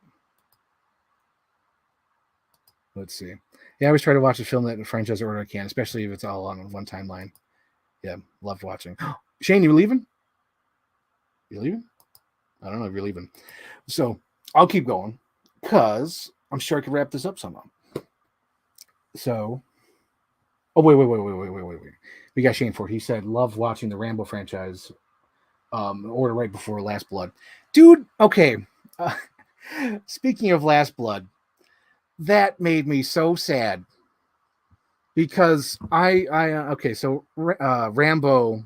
Let's see. Yeah, I always try to watch a film that in franchise order I can, especially if it's all on one timeline. Yeah, loved watching. Shane, you leaving? You leaving? I don't know if you're leaving. So I'll keep going because I'm sure I could wrap this up somehow. So, wait. We got Shane Ford. He said, love watching the Rambo franchise order right before Last Blood. Dude, okay. Speaking of Last Blood, that made me so sad because okay, so Rambo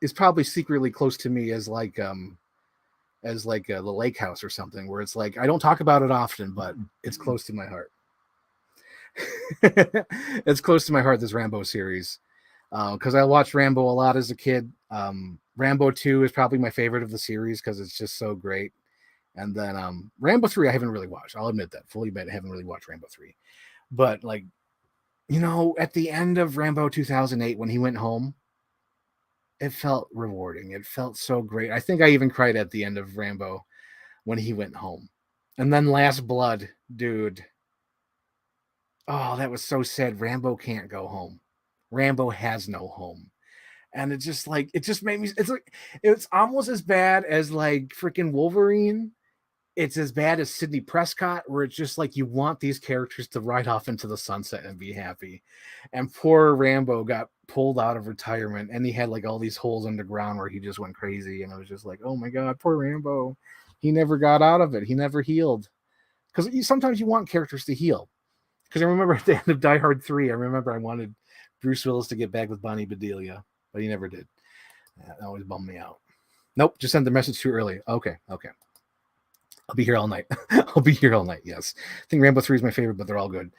is probably secretly close to me as like the Lake House or something, where it's like I don't talk about it often, but it's close to my heart. It's close to my heart, this Rambo series, because I watched Rambo a lot as a kid. Rambo 2 is probably my favorite of the series because it's just so great. And then Rambo 3 I haven't really watched. I'll admit that. Fully admit I haven't really watched Rambo 3. But like, at the end of Rambo 2008 when he went home, it felt rewarding. It felt so great. I think I even cried at the end of Rambo. when he went home. And then Last Blood, dude. Oh, that was so sad. Rambo can't go home. Rambo has no home. And it's just like, it just made me, it's like, it's almost as bad as like freaking Wolverine. It's as bad as Sidney Prescott, where it's just like you want these characters to ride off into the sunset and be happy. And poor Rambo got pulled out of retirement, and he had like all these holes underground where he just went crazy. And I was just like, oh my God, poor Rambo. He never got out of it. He never healed. Because sometimes you want characters to heal. Because I remember at the end of Die Hard 3, I wanted Bruce Willis to get back with Bonnie Bedelia, but he never did. That always bummed me out. Nope, just sent the message too early. Okay. I'll be here all night. I'll be here all night. Yes. I think Rambo 3 is my favorite, but they're all good.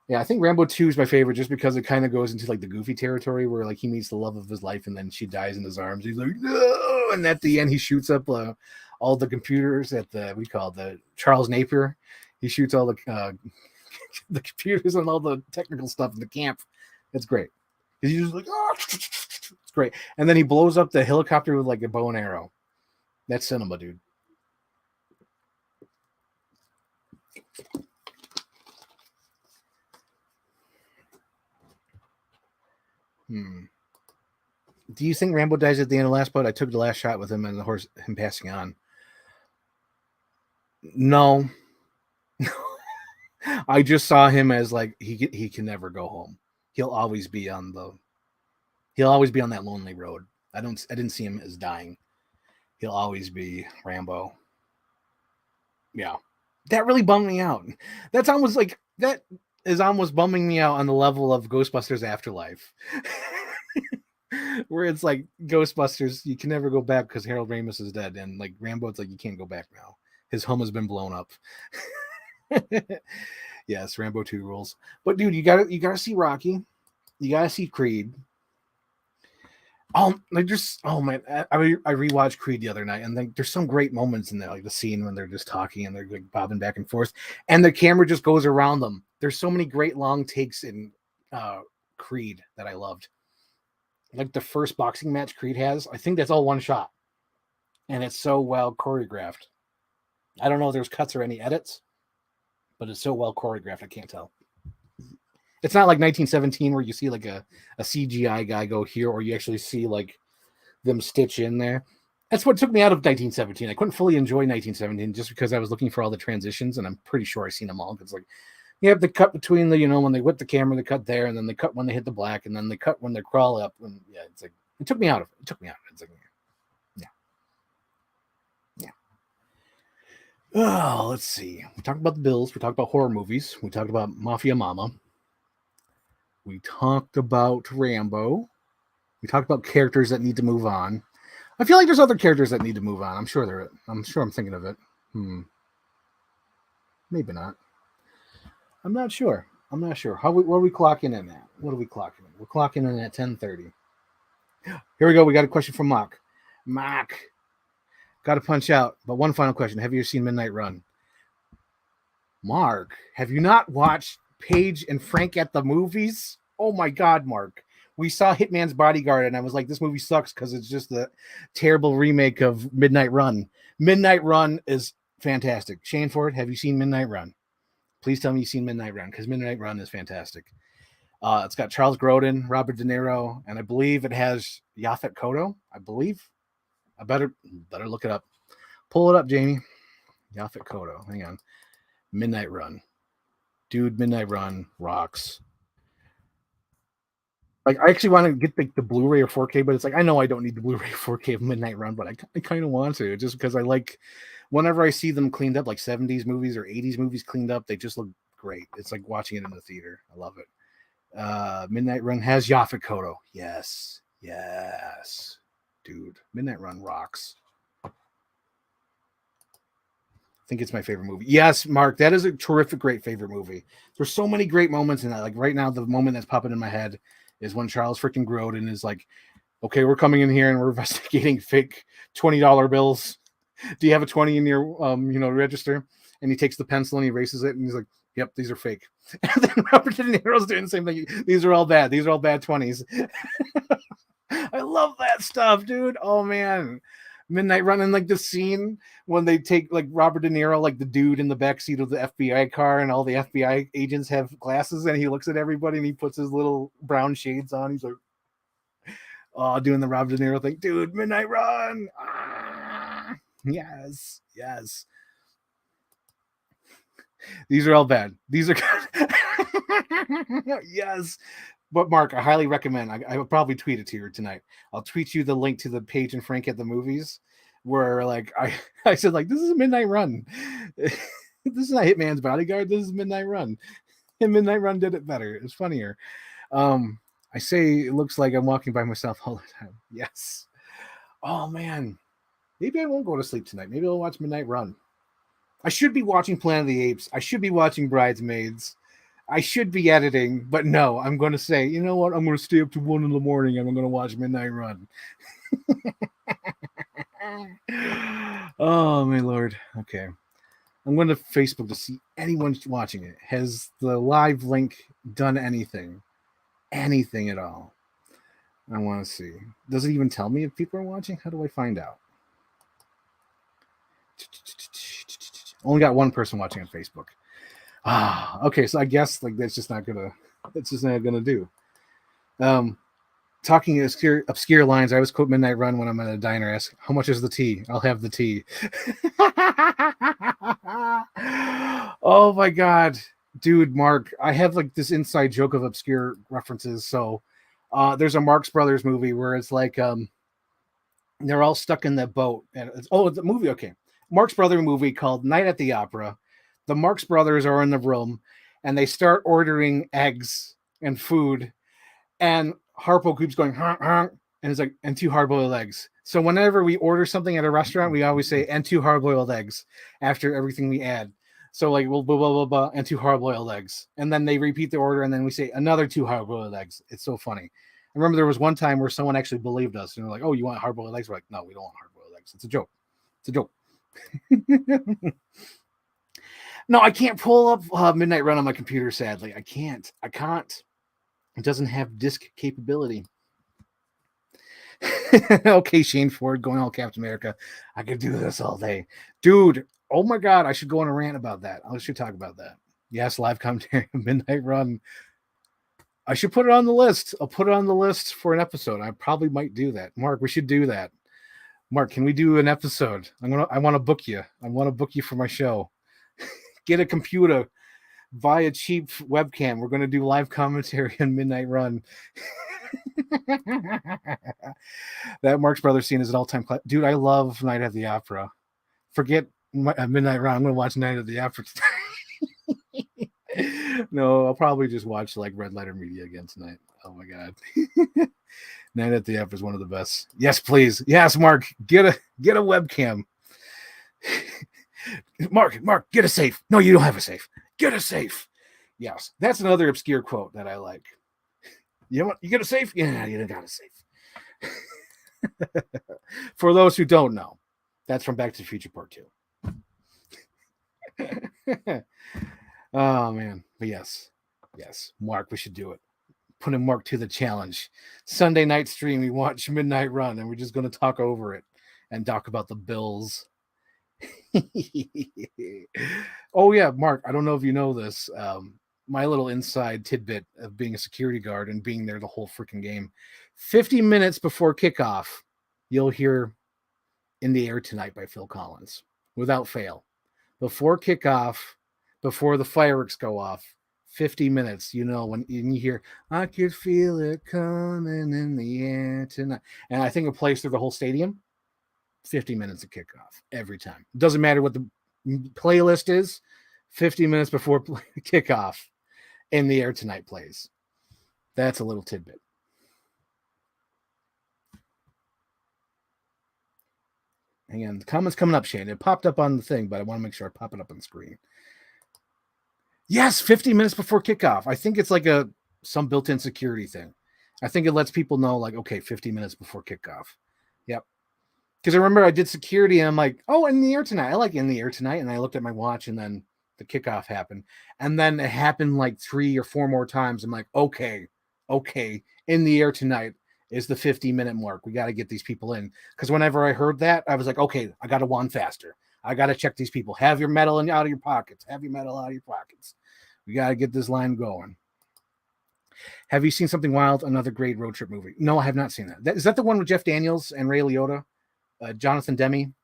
Yeah, I think Rambo 2 is my favorite just because it kind of goes into like the goofy territory where like he meets the love of his life and then she dies in his arms. He's like, no. And at the end, he shoots up all the computers at the Charles Napier. He shoots all the the computers and all the technical stuff in the camp. It's great. He's just like, oh, it's great. And then he blows up the helicopter with like a bow and arrow. That's cinema, dude. Do you think Rambo dies at the end of Last Blood? I took the last shot with him and him passing on. No. I just saw him as like he can never go home. He'll always be on that lonely road. I didn't see him as dying. He'll always be Rambo. Yeah. That really bummed me out. That is almost bumming me out on the level of Ghostbusters Afterlife. Where it's like Ghostbusters, you can never go back because Harold Ramis is dead, and like Rambo, it's like you can't go back now. His home has been blown up. Yes, Rambo 2 rules. But dude, you gotta see Rocky. You gotta see Creed. Man, I rewatched Creed the other night, and like there's some great moments in there, like the scene when they're just talking and they're like bobbing back and forth, and the camera just goes around them. There's so many great long takes in Creed that I loved. Like the first boxing match Creed has, I think that's all one shot, and it's so well choreographed. I don't know if there's cuts or any edits, but it's so well choreographed. I can't tell. It's not like 1917 where you see like a CGI guy go here, or you actually see like them stitch in there. That's what took me out of 1917. I couldn't fully enjoy 1917 just because I was looking for all the transitions, and I'm pretty sure I've seen them all. It's like you have the cut between the, when they whip the camera, they cut there, and then they cut when they hit the black, and then they cut when they crawl up. And yeah, it's like it took me out of it. It's like, yeah. Oh, let's see. We talked about the Bills. We talked about horror movies. We talked about Mafia Mama. We talked about Rambo. We talked about characters that need to move on. I feel like there's other characters that need to move on. I'm sure I'm thinking of it. Maybe not. I'm not sure. What are we clocking in at? What are we clocking in? We're clocking in at 10:30. Here we go. We got a question from Mock. Got to punch out. But one final question. Have you seen Midnight Run? Mark, have you not watched Paige and Frank at the movies? Oh my God, Mark. We saw Hitman's Bodyguard, and I was like, this movie sucks because it's just a terrible remake of Midnight Run. Midnight Run is fantastic. Shane Ford, have you seen Midnight Run? Please tell me you've seen Midnight Run, because Midnight Run is fantastic. It's got Charles Grodin, Robert De Niro, and I believe it has Yaphet Kotto. I believe. I better look it up. Pull it up, Jamie. Yaphet Kotto. Hang on. Midnight Run. Dude, Midnight Run rocks. Like, I actually want to get the Blu-ray or 4K, but it's like, I know I don't need the Blu-ray 4K of Midnight Run, but I kind of want to, just because I like, whenever I see them cleaned up, like 70s movies or 80s movies cleaned up, they just look great. It's like watching it in the theater. I love it. Midnight Run has Yaphet Kotto. Yes. Dude, Midnight Run rocks. I think it's my favorite movie. Yes, Mark, that is a terrific, great favorite movie. There's so many great moments in that. Like right now, the moment that's popping in my head is when Charles freaking Grodin is like, okay, we're coming in here and we're investigating fake $20 bills. Do you have a 20 in your register? And he takes the pencil and he erases it and he's like, yep, these are fake. And then Robert De Niro's doing the same thing. These are all bad. These are all bad 20s. I love that stuff, dude. Oh man. Midnight Run, and like the scene when they take like Robert De Niro, like the dude in the backseat of the FBI car, and all the FBI agents have glasses, and he looks at everybody and he puts his little brown shades on. He's like, oh, doing the Robert De Niro thing, dude. Midnight Run. Ah, yes, yes. These are all bad. These are yes. But Mark, I highly recommend. I will probably tweet it to you tonight. I'll tweet you the link to the Paige and Frank at the movies, where like I said like this is a Midnight Run. This is not Hitman's Bodyguard. This is Midnight Run. And Midnight Run did it better. It's funnier. I say it looks like I'm walking by myself all the time. Yes. Oh man, maybe I won't go to sleep tonight. Maybe I'll watch Midnight Run. I should be watching Planet of the Apes. I should be watching Bridesmaids. I should be editing, but no, I'm going to say, you know what? I'm going to stay up to 1 in the morning and I'm going to watch Midnight Run. Oh, my Lord. Okay. I'm going to Facebook to see anyone's watching it. Has the live link done anything? Anything at all? I want to see. Does it even tell me if people are watching? How do I find out? Only got one person watching on Facebook. Okay, so I guess like that's just not gonna do. Talking obscure lines. I always quote Midnight Run when I'm at a diner. Ask how much is the tea? I'll have the tea. Oh my god, dude, Mark, I have like this inside joke of obscure references. So there's a Marx Brothers movie where it's like they're all stuck in the boat, and it's a movie. Okay, Marx Brothers movie called Night at the Opera. The Marx Brothers are in the room and they start ordering eggs and food. And Harpo keeps going, honk, honk, and it's like, and 2 hard-boiled eggs. So whenever we order something at a restaurant, we always say, and 2 hard-boiled eggs after everything we add. So like, well, blah, blah, blah, blah, and 2 hard-boiled eggs. And then they repeat the order and then we say another 2 hard-boiled eggs. It's so funny. I remember there was one time where someone actually believed us and they're like, oh, you want hard-boiled eggs? We're like, no, we don't want hard-boiled eggs. It's a joke. It's a joke. No, I can't pull up Midnight Run on my computer, sadly. I can't. It doesn't have disk capability. Okay, Shane Ford going all Captain America. I could do this all day. Dude, oh my God, I should go on a rant about that. I should talk about that. Yes, live commentary Midnight Run. I should put it on the list. I'll put it on the list for an episode. I probably might do that. Mark, we should do that. Mark, can we do an episode? I want to book you. I want to book you for my show. Get a computer, buy a cheap webcam. We're going to do live commentary on Midnight Run. That Marx Brothers scene is an all-time class. Dude, I love Night at the Opera. Forget Midnight Run. I'm going to watch Night at the Opera tonight. No, I'll probably just watch like Red Letter Media again tonight. Oh my God. Night at the Opera is one of the best. Yes, please. Yes, Mark, get a webcam. Mark, get a safe. No, you don't have a safe. Get a safe. Yes, that's another obscure quote that I like. You know what? You get a safe? Yeah, you don't got a safe. For those who don't know, that's from Back to the Future Part 2. Oh man, but yes, Mark, we should do it. Putting Mark to the challenge. Sunday night stream, we watch Midnight Run, and we're just going to talk over it and talk about the Bills. Oh yeah, Mark, I don't know if you know this. My little inside tidbit of being a security guard and being there the whole freaking game. 50 minutes before kickoff, you'll hear In the Air Tonight by Phil Collins without fail. Before kickoff, before the fireworks go off, 50 minutes, you know, when you hear, I could feel it coming in the air tonight. And I think it plays through the whole stadium. 50 minutes of kickoff every time. Doesn't matter what the playlist is. 50 minutes before kickoff, In the Air Tonight plays. That's a little tidbit. Hang on, the comments coming up, Shane. It popped up on the thing, but I want to make sure I pop it up on the screen. Yes, 50 minutes before kickoff. I think it's like some built-in security thing. I think it lets people know, like, okay, 50 minutes before kickoff. Yep. Because I remember I did security and I'm like, oh, In the Air Tonight. I like In the Air Tonight. And I looked at my watch and then the kickoff happened. And then it happened like 3 or 4 more times. I'm like, okay, In the Air Tonight is the 50-minute mark. We got to get these people in. Because whenever I heard that, I was like, okay, I got to one faster. I got to check these people. Have your medal out of your pockets. Have your medal out of your pockets. We got to get this line going. Have you seen Something Wild? Another great road trip movie. No, I have not seen that. Is that the one with Jeff Daniels and Ray Liotta? Jonathan Demme?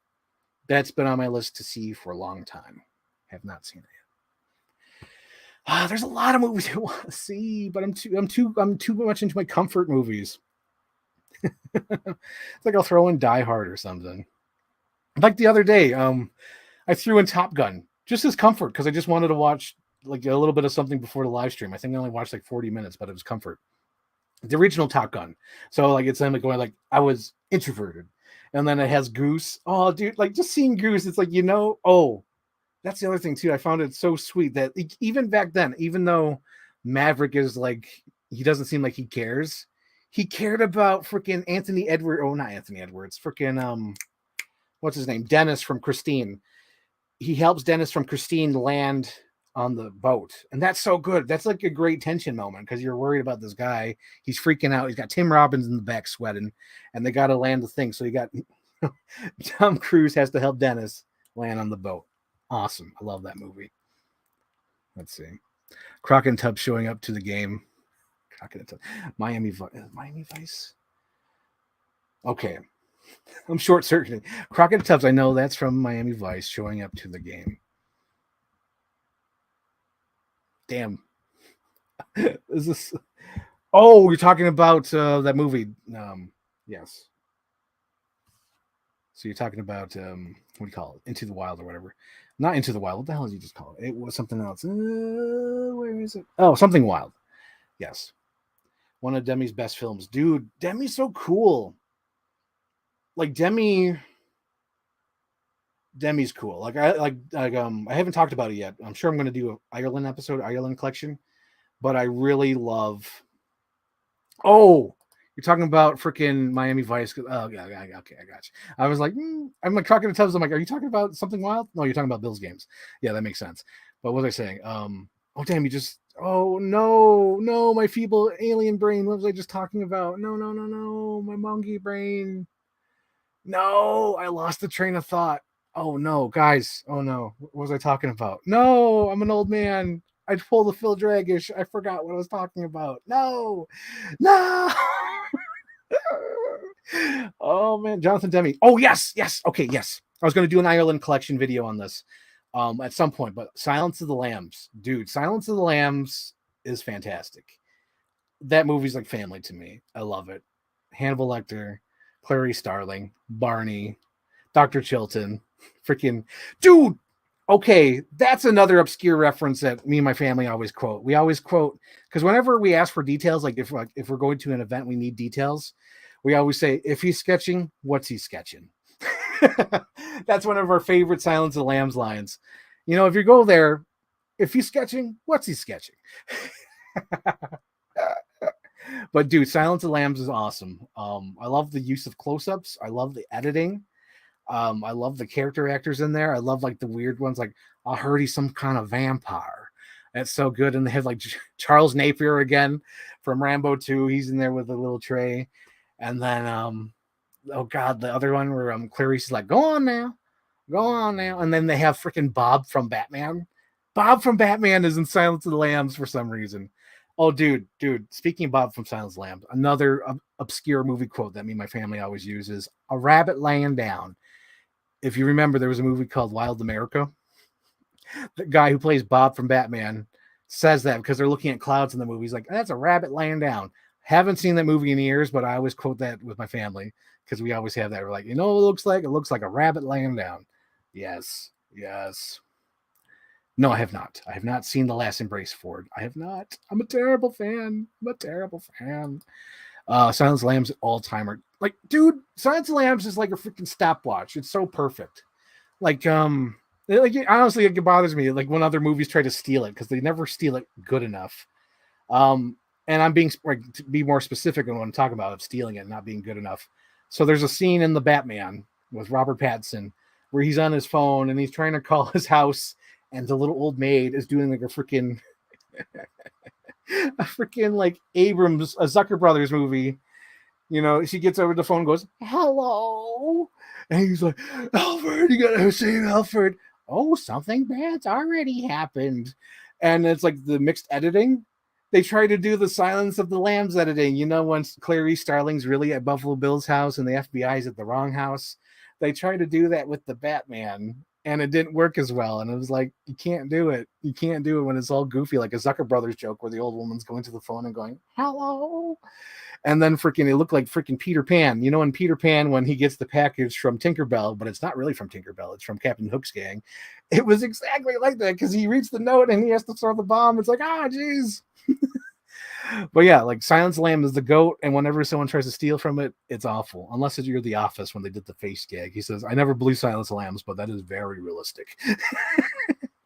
That's been on my list to see for a long time. Have not seen it yet. There's a lot of movies I want to see, but I'm too much into my comfort movies. It's like I'll throw in Die Hard or something. Like the other day, I threw in Top Gun just as comfort because I just wanted to watch like a little bit of something before the live stream. I think I only watched like 40 minutes, but it was comfort. The original Top Gun. So like it's like going like I was introverted. And then it has Goose. Oh, dude, like just seeing Goose, it's like, oh, that's the other thing too. I found it so sweet that even back then, even though Maverick is like, he doesn't seem like he cares. He cared about freaking Anthony Edwards. Oh, not Anthony Edwards. Freaking, what's his name? Dennis from Christine. He helps Dennis from Christine land on the boat. And that's so good. That's like a great tension moment because you're worried about this guy. He's freaking out. He's got Tim Robbins in the back sweating and they got to land the thing. So you got Tom Cruise has to help Dennis land on the boat. Awesome. I love that movie. Let's see. Crockett and Tubbs showing up to the game. Crockett and Tubbs. Miami Vice. Okay. I'm short-circuiting. Crockett and Tubbs, I know that's from Miami Vice showing up to the game. Damn. Is this? Oh, you're talking about that movie. Yes. So you're talking about what do you call it? Into the Wild or whatever. Not Into the Wild. What the hell did you just call it? It was something else. Where is it? Oh, Something Wild. Yes. One of Demi's best films. Dude, Demi's so cool. Like Demi's cool. Like I haven't talked about it yet. I'm sure I'm going to do an Ireland episode, Ireland collection, but I really love. Oh, you're talking about freaking Miami Vice. Oh yeah, okay, I got you. I was like, I'm like Crockett and Tubbs. I'm like, are you talking about Something Wild? No, you're talking about Bill's Games. Yeah, that makes sense. But what was I saying? Oh damn, you just. Oh no, my feeble alien brain. What was I just talking about? No, my monkey brain. No, I lost the train of thought. Oh no, guys. Oh no. What was I talking about? No, I'm an old man. I pulled the Phil Dragish. I forgot what I was talking about. No. Oh man, Jonathan Demme. Oh yes. Okay, yes. I was going to do an Ireland collection video on this at some point, but Silence of the Lambs. Dude, Silence of the Lambs is fantastic. That movie's like family to me. I love it. Hannibal Lecter, Clarice Starling, Barney, Dr. Chilton, freaking dude. Okay, that's another obscure reference that me and my family always quote. We always quote because whenever we ask for details, like if we're going to an event, we need details. We always say, if he's sketching, what's he sketching? That's one of our favorite Silence of the Lambs lines. If you go there, if he's sketching, what's he sketching? But dude, Silence of the Lambs is awesome. I love the use of close-ups. I love the editing. I love the character actors in there. I love like the weird ones, like I heard he's some kind of vampire. That's so good. And they have like Charles Napier again from Rambo 2. He's in there with a little tray. And then oh god, the other one where Clarice is like, go on now. And then they have freaking Bob from Batman. Bob from Batman is in Silence of the Lambs for some reason. Oh, dude. Speaking of Bob from Silence of the Lambs, another obscure movie quote that me and my family always uses: "A rabbit laying down." If you remember, there was a movie called Wild America. The guy who plays Bob from Batman says that because they're looking at clouds in the movie. He's like, "That's a rabbit laying down." Haven't seen that movie in years, but I always quote that with my family because we always have that. We're like, it looks like a rabbit laying down. Yes. No, I have not. I have not seen The Last Embrace, Ford. I have not. I'm a terrible fan. Silence of the Lambs all-timer. Like, dude, Silence of the Lambs is like a freaking stopwatch. It's so perfect. Like honestly, it bothers me like when other movies try to steal it because they never steal it good enough. And I'm being to be more specific on what I'm talking about of stealing it and not being good enough. So there's a scene in The Batman with Robert Pattinson where he's on his phone and he's trying to call his house, and the little old maid is doing like a freaking like Abrams, a Zucker Brothers movie, You know, she gets over the phone and goes, hello. And he's like, Alfred, you gotta save Alfred. Oh, something bad's already happened. And it's like the mixed editing. They try to do the Silence of the Lambs editing. You know, when Clarice Starling's really at Buffalo Bill's house and the FBI's at the wrong house. They try to do that with the Batman, and it didn't work as well. And it was like, you can't do it. You can't do it when it's all goofy, like a Zucker Brothers joke where the old woman's going to the phone and going, hello. And then freaking, it looked like freaking Peter Pan. You know, in Peter Pan, when he gets the package from Tinkerbell, but it's not really from Tinkerbell, it's from Captain Hook's gang. It was exactly like that because he reads the note and he has to throw the bomb. It's like, geez. But yeah, like Silence Lamb is the goat, and whenever someone tries to steal from it, it's awful. Unless you're The Office when they did the face gag. He says, I never believe Silence Lambs, but that is very realistic.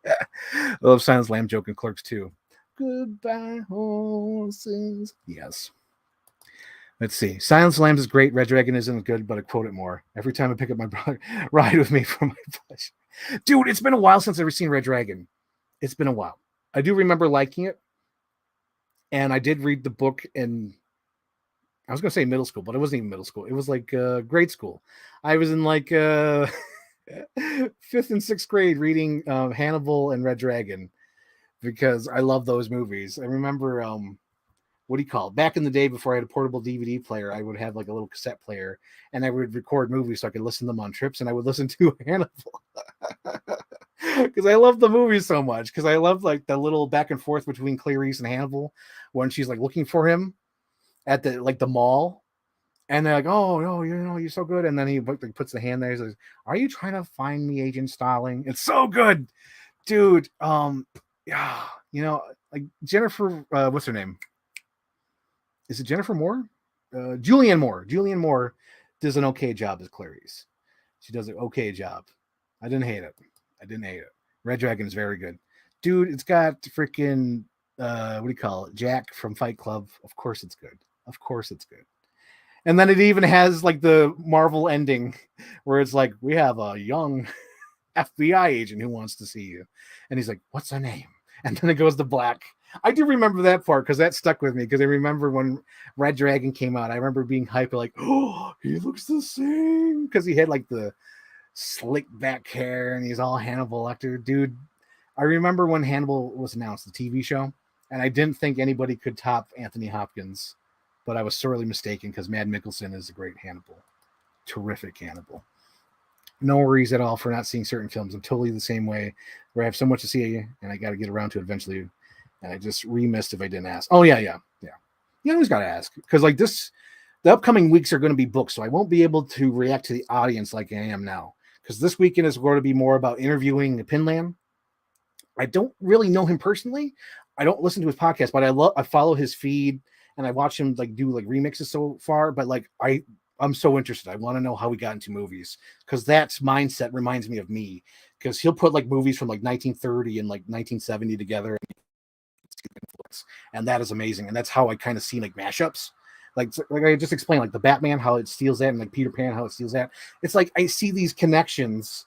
I love Silence Lamb joke in Clerks too. Goodbye, horses. Yes. Let's see. Silence Lambs is great. Red Dragon isn't good, but I quote it more. Every time I pick up my brother, ride with me for my pleasure. Dude, it's been a while since I've ever seen Red Dragon. It's been a while. I do remember liking it. And I did read the book in, I was going to say middle school, but it wasn't even middle school. It was like grade school. I was in like 5th and 6th grade reading Hannibal and Red Dragon because I love those movies. I remember, what do you call it? Back in the day before I had a portable DVD player, I would have like a little cassette player and I would record movies so I could listen to them on trips, and I would listen to Hannibal. Because I love the movie so much. Because I love like the little back and forth between Clarice and Hannibal when she's like looking for him at the mall, and they're like, "Oh no, you're so good." And then he like, puts the hand there. He says, "Are you trying to find me, Agent Starling?" It's so good, dude. Yeah, like Jennifer. What's her name? Is it Jennifer Moore? Julianne Moore. Julianne Moore does an okay job as Clarice. She does an okay job. I didn't hate it. Red Dragon is very good. Dude, it's got freaking, what do you call it? Jack from Fight Club. Of course it's good. And then it even has like the Marvel ending where it's like, we have a young FBI agent who wants to see you. And he's like, what's her name? And then it goes to black. I do remember that part because that stuck with me because I remember when Red Dragon came out, I remember being hyped like, oh, he looks the same because he had like the slick back hair and he's all Hannibal Lecter. Dude, I remember when Hannibal was announced, the TV show, and I didn't think anybody could top Anthony Hopkins, but I was sorely mistaken because Mads Mikkelsen is a great Hannibal. Terrific Hannibal. No worries at all for not seeing certain films. I'm totally the same way where I have so much to see and I got to get around to it eventually. And I just remissed if I didn't ask. Oh, yeah. You always got to ask because like the upcoming weeks are going to be booked, so I won't be able to react to the audience like I am now. Because this weekend is going to be more about interviewing Pinland. I don't really know him personally. I don't listen to his podcast, but I follow his feed and I watch him like do like remixes so far. But like I'm so interested. I want to know how he got into movies because that mindset reminds me of me. Because he'll put like movies from like 1930 and like 1970 together, and that is amazing. And that's how I kind of see like mashups. Like I just explained, like the Batman, how it steals that, and like Peter Pan, how it steals that. It's like I see these connections,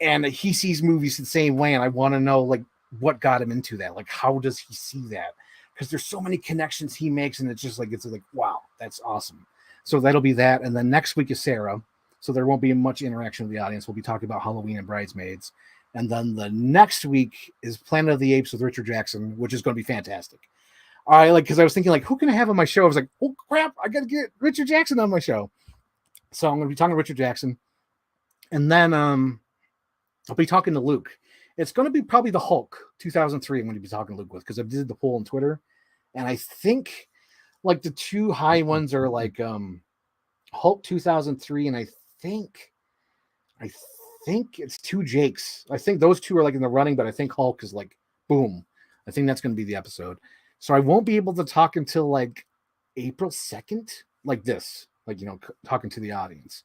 and he sees movies the same way, and I want to know like what got him into that. Like how does he see that? Because there's so many connections he makes, and it's like wow, that's awesome. So that'll be that, and then next week is Sarah, so there won't be much interaction with the audience. We'll be talking about Halloween and Bridesmaids, and then the next week is Planet of the Apes with Richard Jackson, which is going to be fantastic. Because I was thinking, like, who can I have on my show? I was like, oh crap, I gotta get Richard Jackson on my show. So I'm gonna be talking to Richard Jackson, and then I'll be talking to Luke. It's gonna be probably the Hulk 2003. I'm gonna be talking to Luke with because I did the poll on Twitter, and I think like the two high ones are like Hulk 2003, and I think it's two Jakes. I think those two are like in the running, but I think Hulk is like boom. I think that's gonna be the episode. So I won't be able to talk until like April 2nd, like this, like, talking to the audience.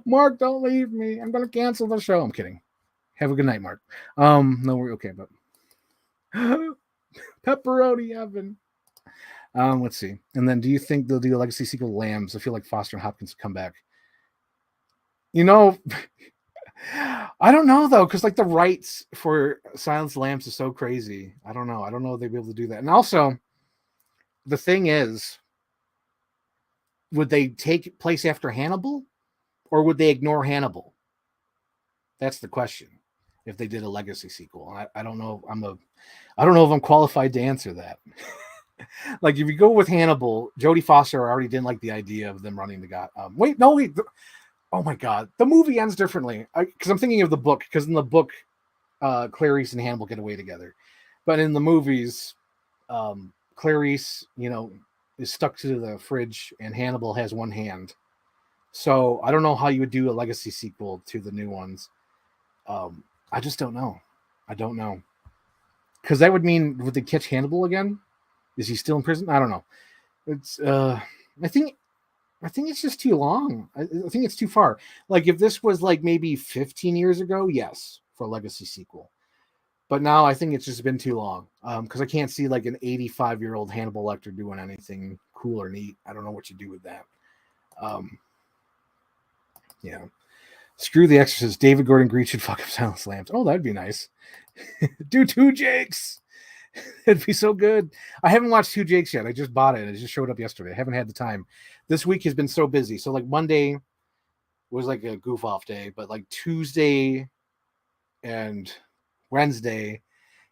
Mark, don't leave me. I'm going to cancel the show. I'm kidding. Have a good night, Mark. No, we're okay, but pepperoni oven. Let's see. And then do you think they'll do a legacy sequel to Lambs? I feel like Foster and Hopkins will come back. I don't know though, because like the rights for Silence Lambs is so crazy. I don't know if they'll be able to do that. And also, the thing is, would they take place after Hannibal, or would they ignore Hannibal? That's the question. If they did a legacy sequel, I don't know. I don't know if I'm qualified to answer that. Like, if you go with Hannibal, Jodie Foster already didn't like the idea of them running the god. Wait. Oh my God, the movie ends differently because I'm thinking of the book. Because in the book, Clarice and Hannibal get away together, but in the movies, Clarice, is stuck to the fridge, and Hannibal has one hand. So I don't know how you would do a legacy sequel to the new ones. I just don't know. I don't know. Because that would mean, would they catch Hannibal again? Is he still in prison? I don't know. It's I think it's just too long. I think it's too far. Like, if this was like maybe 15 years ago, yes, for a legacy sequel. But now I think it's just been too long. Because I can't see like an 85-year-old Hannibal Lecter doing anything cool or neat. I don't know what you do with that. Yeah. Screw the Exorcist. David Gordon Green should fuck up Silence Lambs. Oh, that'd be nice. Do 2 Jakes. It'd be so good. I haven't watched 2 Jakes yet. I just bought it. It just showed up yesterday. I haven't had the time. This week has been so busy. So like Monday was like a goof off day, but like Tuesday and Wednesday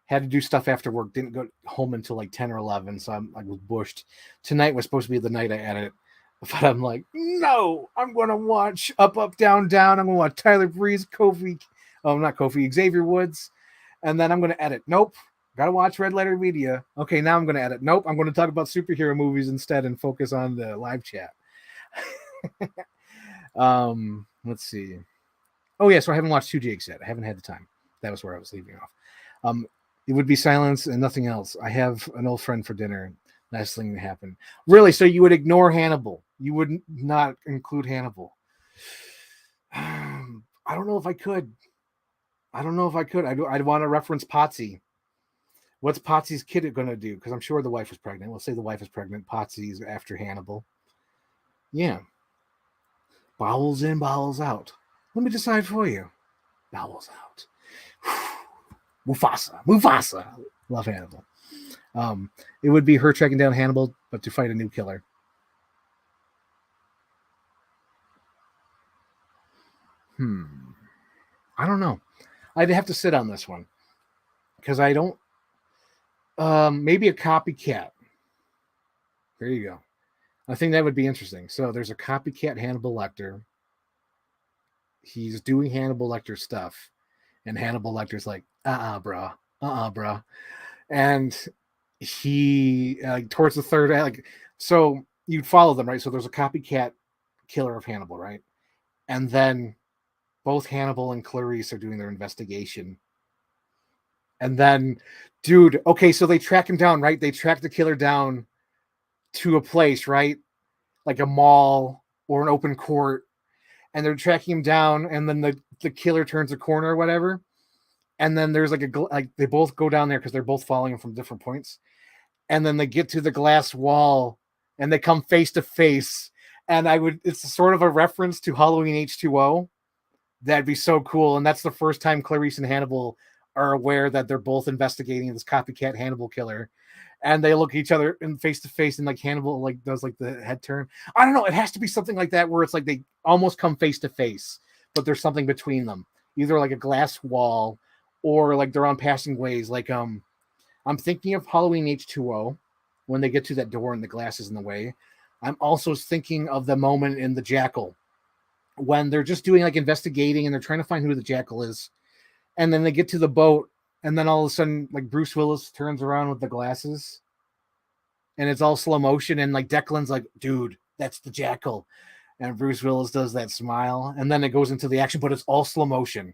had to do stuff after work. Didn't go home until like 10 or 11. So I was bushed. Tonight was supposed to be the night I edit. But I'm like, no, I'm going to watch Up, Up, Down, Down. I'm going to watch Tyler Breeze, Xavier Woods. And then I'm going to edit. Nope. Got to watch Red Letter Media. Okay, now I'm going to edit. Nope. I'm going to talk about superhero movies instead and focus on the live chat. Let's see. Oh, yeah. So I haven't watched 2 Jakes yet. I haven't had the time. That was where I was leaving off. It would be silence and nothing else. I have an old friend for dinner. Last thing that happened. Really? So you would ignore Hannibal? You would not include Hannibal? I don't know if I could. I'd want to reference Potsy. What's Potsy's kid going to do? Because I'm sure the wife was pregnant. We'll say the wife is pregnant. Potsy's after Hannibal. Yeah. Bowels in, bowels out. Let me decide for you. Bowels out. Mufasa. Love Hannibal. It would be her tracking down Hannibal, but to fight a new killer. I don't know. I'd have to sit on this one because I don't. Maybe a copycat. There you go. I think that would be interesting. So there's a copycat Hannibal Lecter. He's doing Hannibal Lecter stuff, and Hannibal Lecter's like, bruh. And he towards the third so you'd follow them, right? So there's a copycat killer of Hannibal, right? And then both Hannibal and Clarice are doing their investigation. And then, dude, okay, so they track him down, right? They track the killer down to a place, right? Like a mall or an open court. And they're tracking him down, and then the killer turns a corner or whatever. And then there's they both go down there because they're both following him from different points. And then they get to the glass wall and they come face to face. And it's sort of a reference to Halloween H2O. That'd be so cool. And that's the first time Clarice and Hannibal are aware that they're both investigating this copycat Hannibal killer. And they look at each other in face to face, and like Hannibal does the head turn. I don't know. It has to be something like that where it's like they almost come face to face, but there's something between them, either like a glass wall or like they're on passing ways. Like I'm thinking of Halloween H2O when they get to that door and the glass is in the way. I'm also thinking of the moment in The Jackal when they're just doing like investigating and they're trying to find who the Jackal is. And then they get to the boat, and then all of a sudden, like Bruce Willis turns around with the glasses and it's all slow motion. And like Declan's like, dude, that's the Jackal. And Bruce Willis does that smile. And then it goes into the action, but it's all slow motion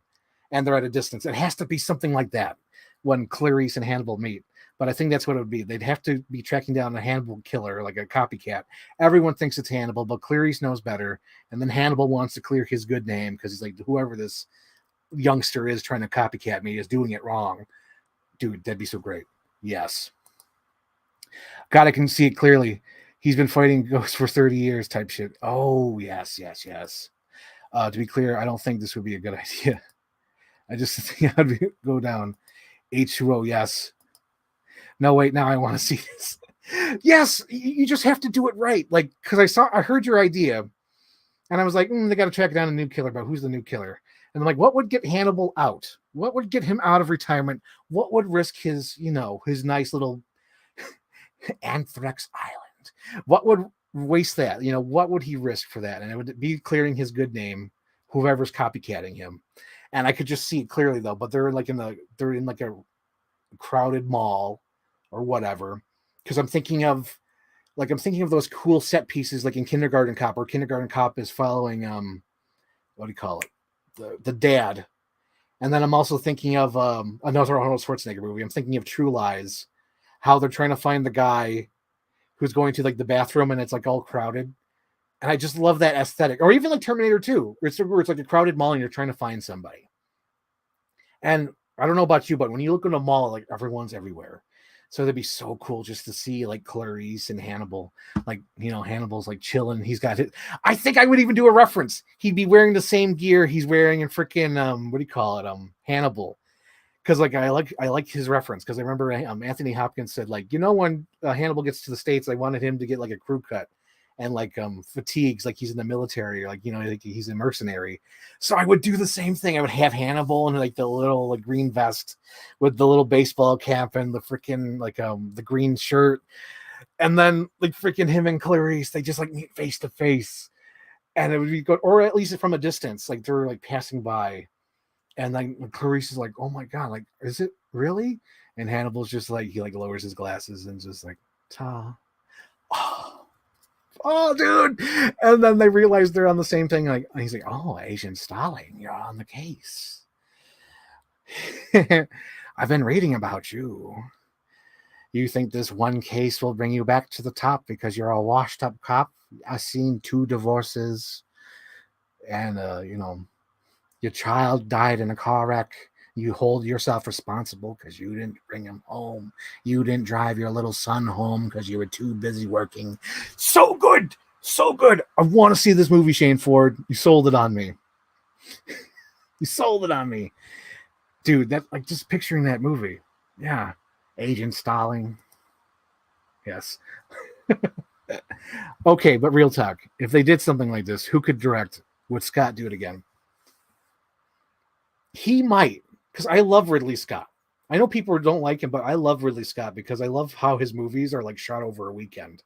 and they're at a distance. It has to be something like that when Clarice and Hannibal meet. But I think that's what it would be. They'd have to be tracking down a Hannibal killer, like a copycat. Everyone thinks it's Hannibal, but Clarice knows better. And then Hannibal wants to clear his good name because he's like, whoever this youngster is trying to copycat me is doing it wrong. Dude, that'd be so great. Yes. God, I can see it clearly. He's been fighting ghosts for 30 years type shit. Oh, yes. To be clear, I don't think this would be a good idea. I just think I'd go down. H2O, yes. No, wait, now I want to see this. Yes, you just have to do it right. Like, because I heard your idea, and I was like, they got to track down a new killer, but who's the new killer? And I'm like, what would get Hannibal out? What would get him out of retirement? What would risk his, his nice little Anthrax Island? What would waste that? What would he risk for that? And it would be clearing his good name, whoever's copycatting him. And I could just see it clearly though, but they're in like a crowded mall or whatever. Because I'm thinking of those cool set pieces like in Kindergarten Cop, where Kindergarten Cop is following what do you call it? The dad. And then I'm also thinking of another Arnold Schwarzenegger movie. I'm thinking of True Lies, how they're trying to find the guy who's going to like the bathroom and it's like all crowded. And I just love that aesthetic. Or even like Terminator 2, where it's like a crowded mall and you're trying to find somebody. And I don't know about you, but when you look in a mall, like everyone's everywhere. So that'd be so cool just to see like Clarice and Hannibal. Like, Hannibal's like chilling. He's got it. I think I would even do a reference. He'd be wearing the same gear he's wearing in freaking what do you call it? Hannibal. Because like I like his reference, because I remember Anthony Hopkins said like, when Hannibal gets to the States, I wanted him to get like a crew cut and like fatigues, like he's in the military, or like like he's a mercenary. So I would do the same thing. I would have Hannibal in like the little like green vest with the little baseball cap and the freaking like the green shirt, and then like freaking him and Clarice, they just like meet face to face, and it would be good, or at least from a distance, like they're like passing by, and like Clarice is like, oh my god, like is it really? And Hannibal's just like, he like lowers his glasses and just like, ta. Oh, dude. And then they realize they're on the same thing. Like, he's like, oh, Agent Stalin, you're on the case. I've been reading about you. You think this one case will bring you back to the top because you're a washed up cop? I've seen 2 divorces, and your child died in a car wreck. You hold yourself responsible because you didn't bring him home. You didn't drive your little son home because you were too busy working. So good. So good. I want to see this movie, Shane Ford. You sold it on me. You sold it on me. Dude, that like just picturing that movie. Yeah. Agent Stalin. Yes. Okay, but real talk. If they did something like this, who could direct? Would Scott do it again? He might, because I love Ridley Scott. I know people don't like him, but I love Ridley Scott because I love how his movies are like shot over a weekend.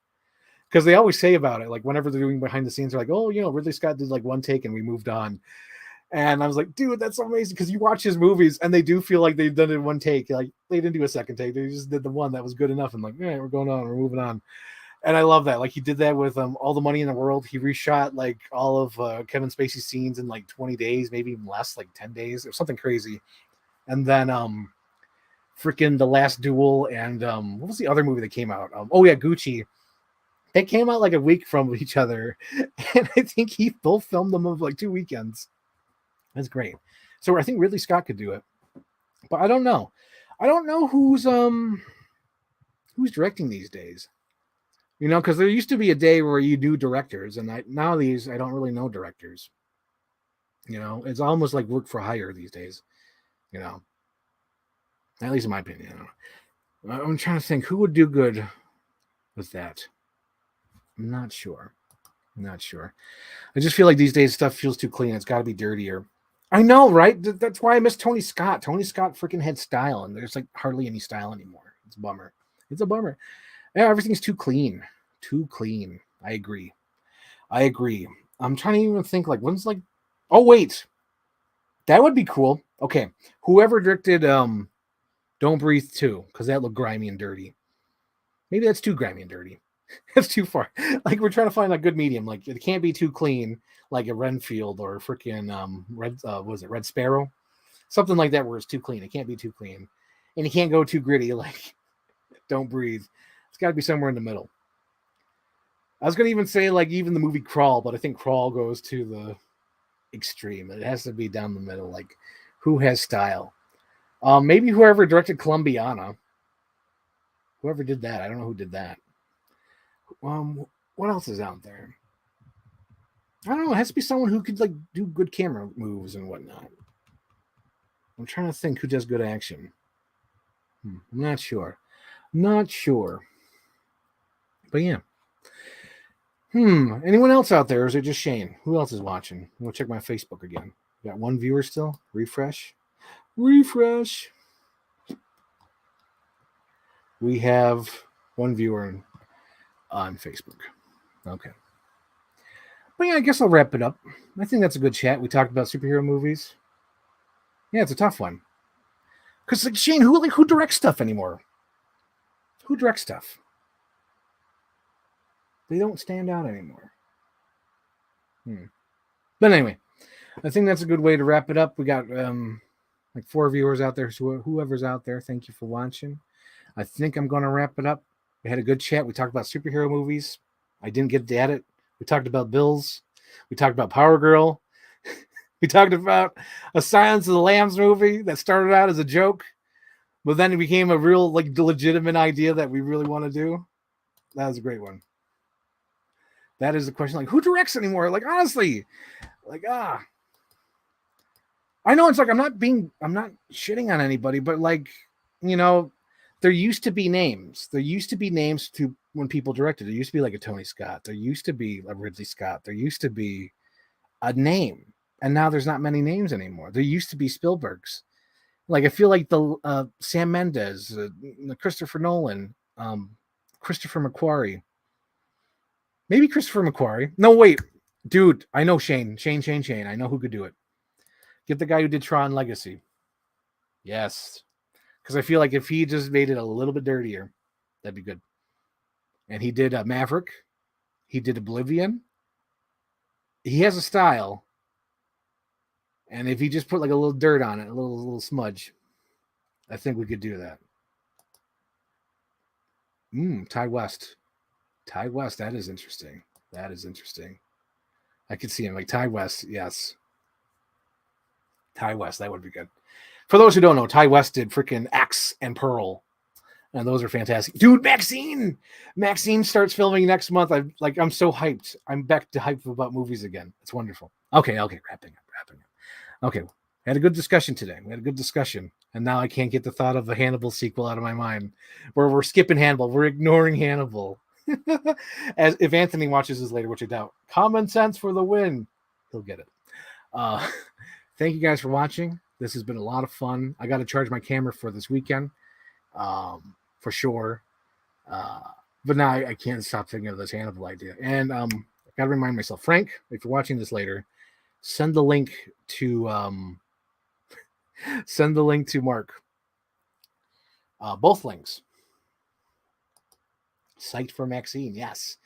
Because they always say about it, like whenever they're doing behind the scenes, they're like, oh, Ridley Scott did like one take and we moved on. And I was like, dude, that's amazing. Because you watch his movies and they do feel like they've done it in one take. Like they didn't do a second take. They just did the one that was good enough. And like, yeah, we're going on. We're moving on. And I love that. Like he did that with All the Money in the World. He reshot like all of Kevin Spacey's scenes in like 20 days, maybe even less, like 10 days or something crazy. And then freaking The Last Duel and what was the other movie that came out? Gucci. They came out like a week from each other, and I think he both filmed them of like 2 weekends. That's great. So I think Ridley Scott could do it, but I don't know. I don't know who's directing these days. Because there used to be a day where you do directors, and nowadays I don't really know directors. It's almost like work for hire these days. At least in my opinion. I'm trying to think who would do good with that. I'm not sure. I just feel like these days stuff feels too clean. It's got to be dirtier. I know, right? That's why I miss Tony Scott. Tony Scott freaking had style, and there's like hardly any style anymore. It's a bummer. Yeah, everything's too clean. I agree. I'm trying to even think like when's like. Oh wait, that would be cool. Okay, whoever directed Don't Breathe 2, because that looked grimy and dirty. Maybe that's too grimy and dirty. That's too far. Like we're trying to find a good medium. Like it can't be too clean, like a Renfield or freaking Red Sparrow, something like that, where it's too clean. It can't be too clean, and you can't go too gritty. Like Don't Breathe. It's got to be somewhere in the middle. I was gonna even say like even the movie Crawl, but I think Crawl goes to the extreme. It has to be down the middle. Like who has style? Maybe whoever directed Columbiana. Whoever did that, I don't know who did that. What else is out there? I don't know. It has to be someone who could like do good camera moves and whatnot. I'm trying to think who does good action. I'm not sure. But yeah. Anyone else out there? Or is it just Shane? Who else is watching? I'm gonna check my Facebook again. Got one viewer still. Refresh. We have one viewer on Facebook. Okay. But yeah, I guess I'll wrap it up. I think that's a good chat. We talked about superhero movies. Yeah, it's a tough one. Because like Shane, who directs stuff anymore? Who directs stuff? They don't stand out anymore. But anyway, I think that's a good way to wrap it up. We got like 4 viewers out there. So whoever's out there, thank you for watching. I think I'm going to wrap it up. We had a good chat. We talked about superhero movies. I didn't get to edit. We talked about Bills. We talked about Power Girl. We talked about a Silence of the Lambs movie that started out as a joke, but then it became a real like legitimate idea that we really want to do. That was a great one. That is the question. Like, who directs anymore? Like, honestly, like, I know it's like I'm not shitting on anybody, but like, you know, there used to be names. There used to be names to when people directed. There used to be like a Tony Scott. There used to be a Ridley Scott. There used to be a name, and now there's not many names anymore. There used to be Spielberg's. Like I feel like the Sam Mendes, Christopher Nolan, Christopher McQuarrie. Maybe Christopher McQuarrie. No, wait. Dude, I know Shane. I know who could do it. Get the guy who did Tron Legacy. Yes. Because I feel like if he just made it a little bit dirtier, that'd be good. And he did Maverick. He did Oblivion. He has a style. And if he just put like a little dirt on it, a little smudge, I think we could do that. Ty West. Ty West, that is interesting. I could see him like Ty West, yes. Ty West, that would be good. For those who don't know, Ty West did freaking X and Pearl, and those are fantastic. Dude, Maxine starts filming next month. I'm so hyped. I'm back to hype about movies again. It's wonderful. Okay, wrapping up. Okay, we had a good discussion today. And now I can't get the thought of a Hannibal sequel out of my mind. Where we're skipping Hannibal, we're ignoring Hannibal. As if Anthony watches this later, which I doubt. Common sense for the win. He'll get it. Thank you guys for watching. This has been a lot of fun. I got to charge my camera for this weekend, for sure. But now I can't stop thinking of this Hannibal idea. And I got to remind myself, Frank, if you're watching this later, send the link to Mark. Both links. Psyched for Maxine, yes.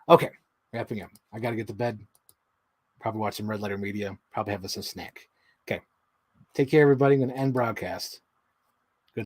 Okay, wrapping up. I got to get to bed. Probably watch some Red Letter Media. Probably have some snack. Okay. Take care, everybody. I'm going to end broadcast.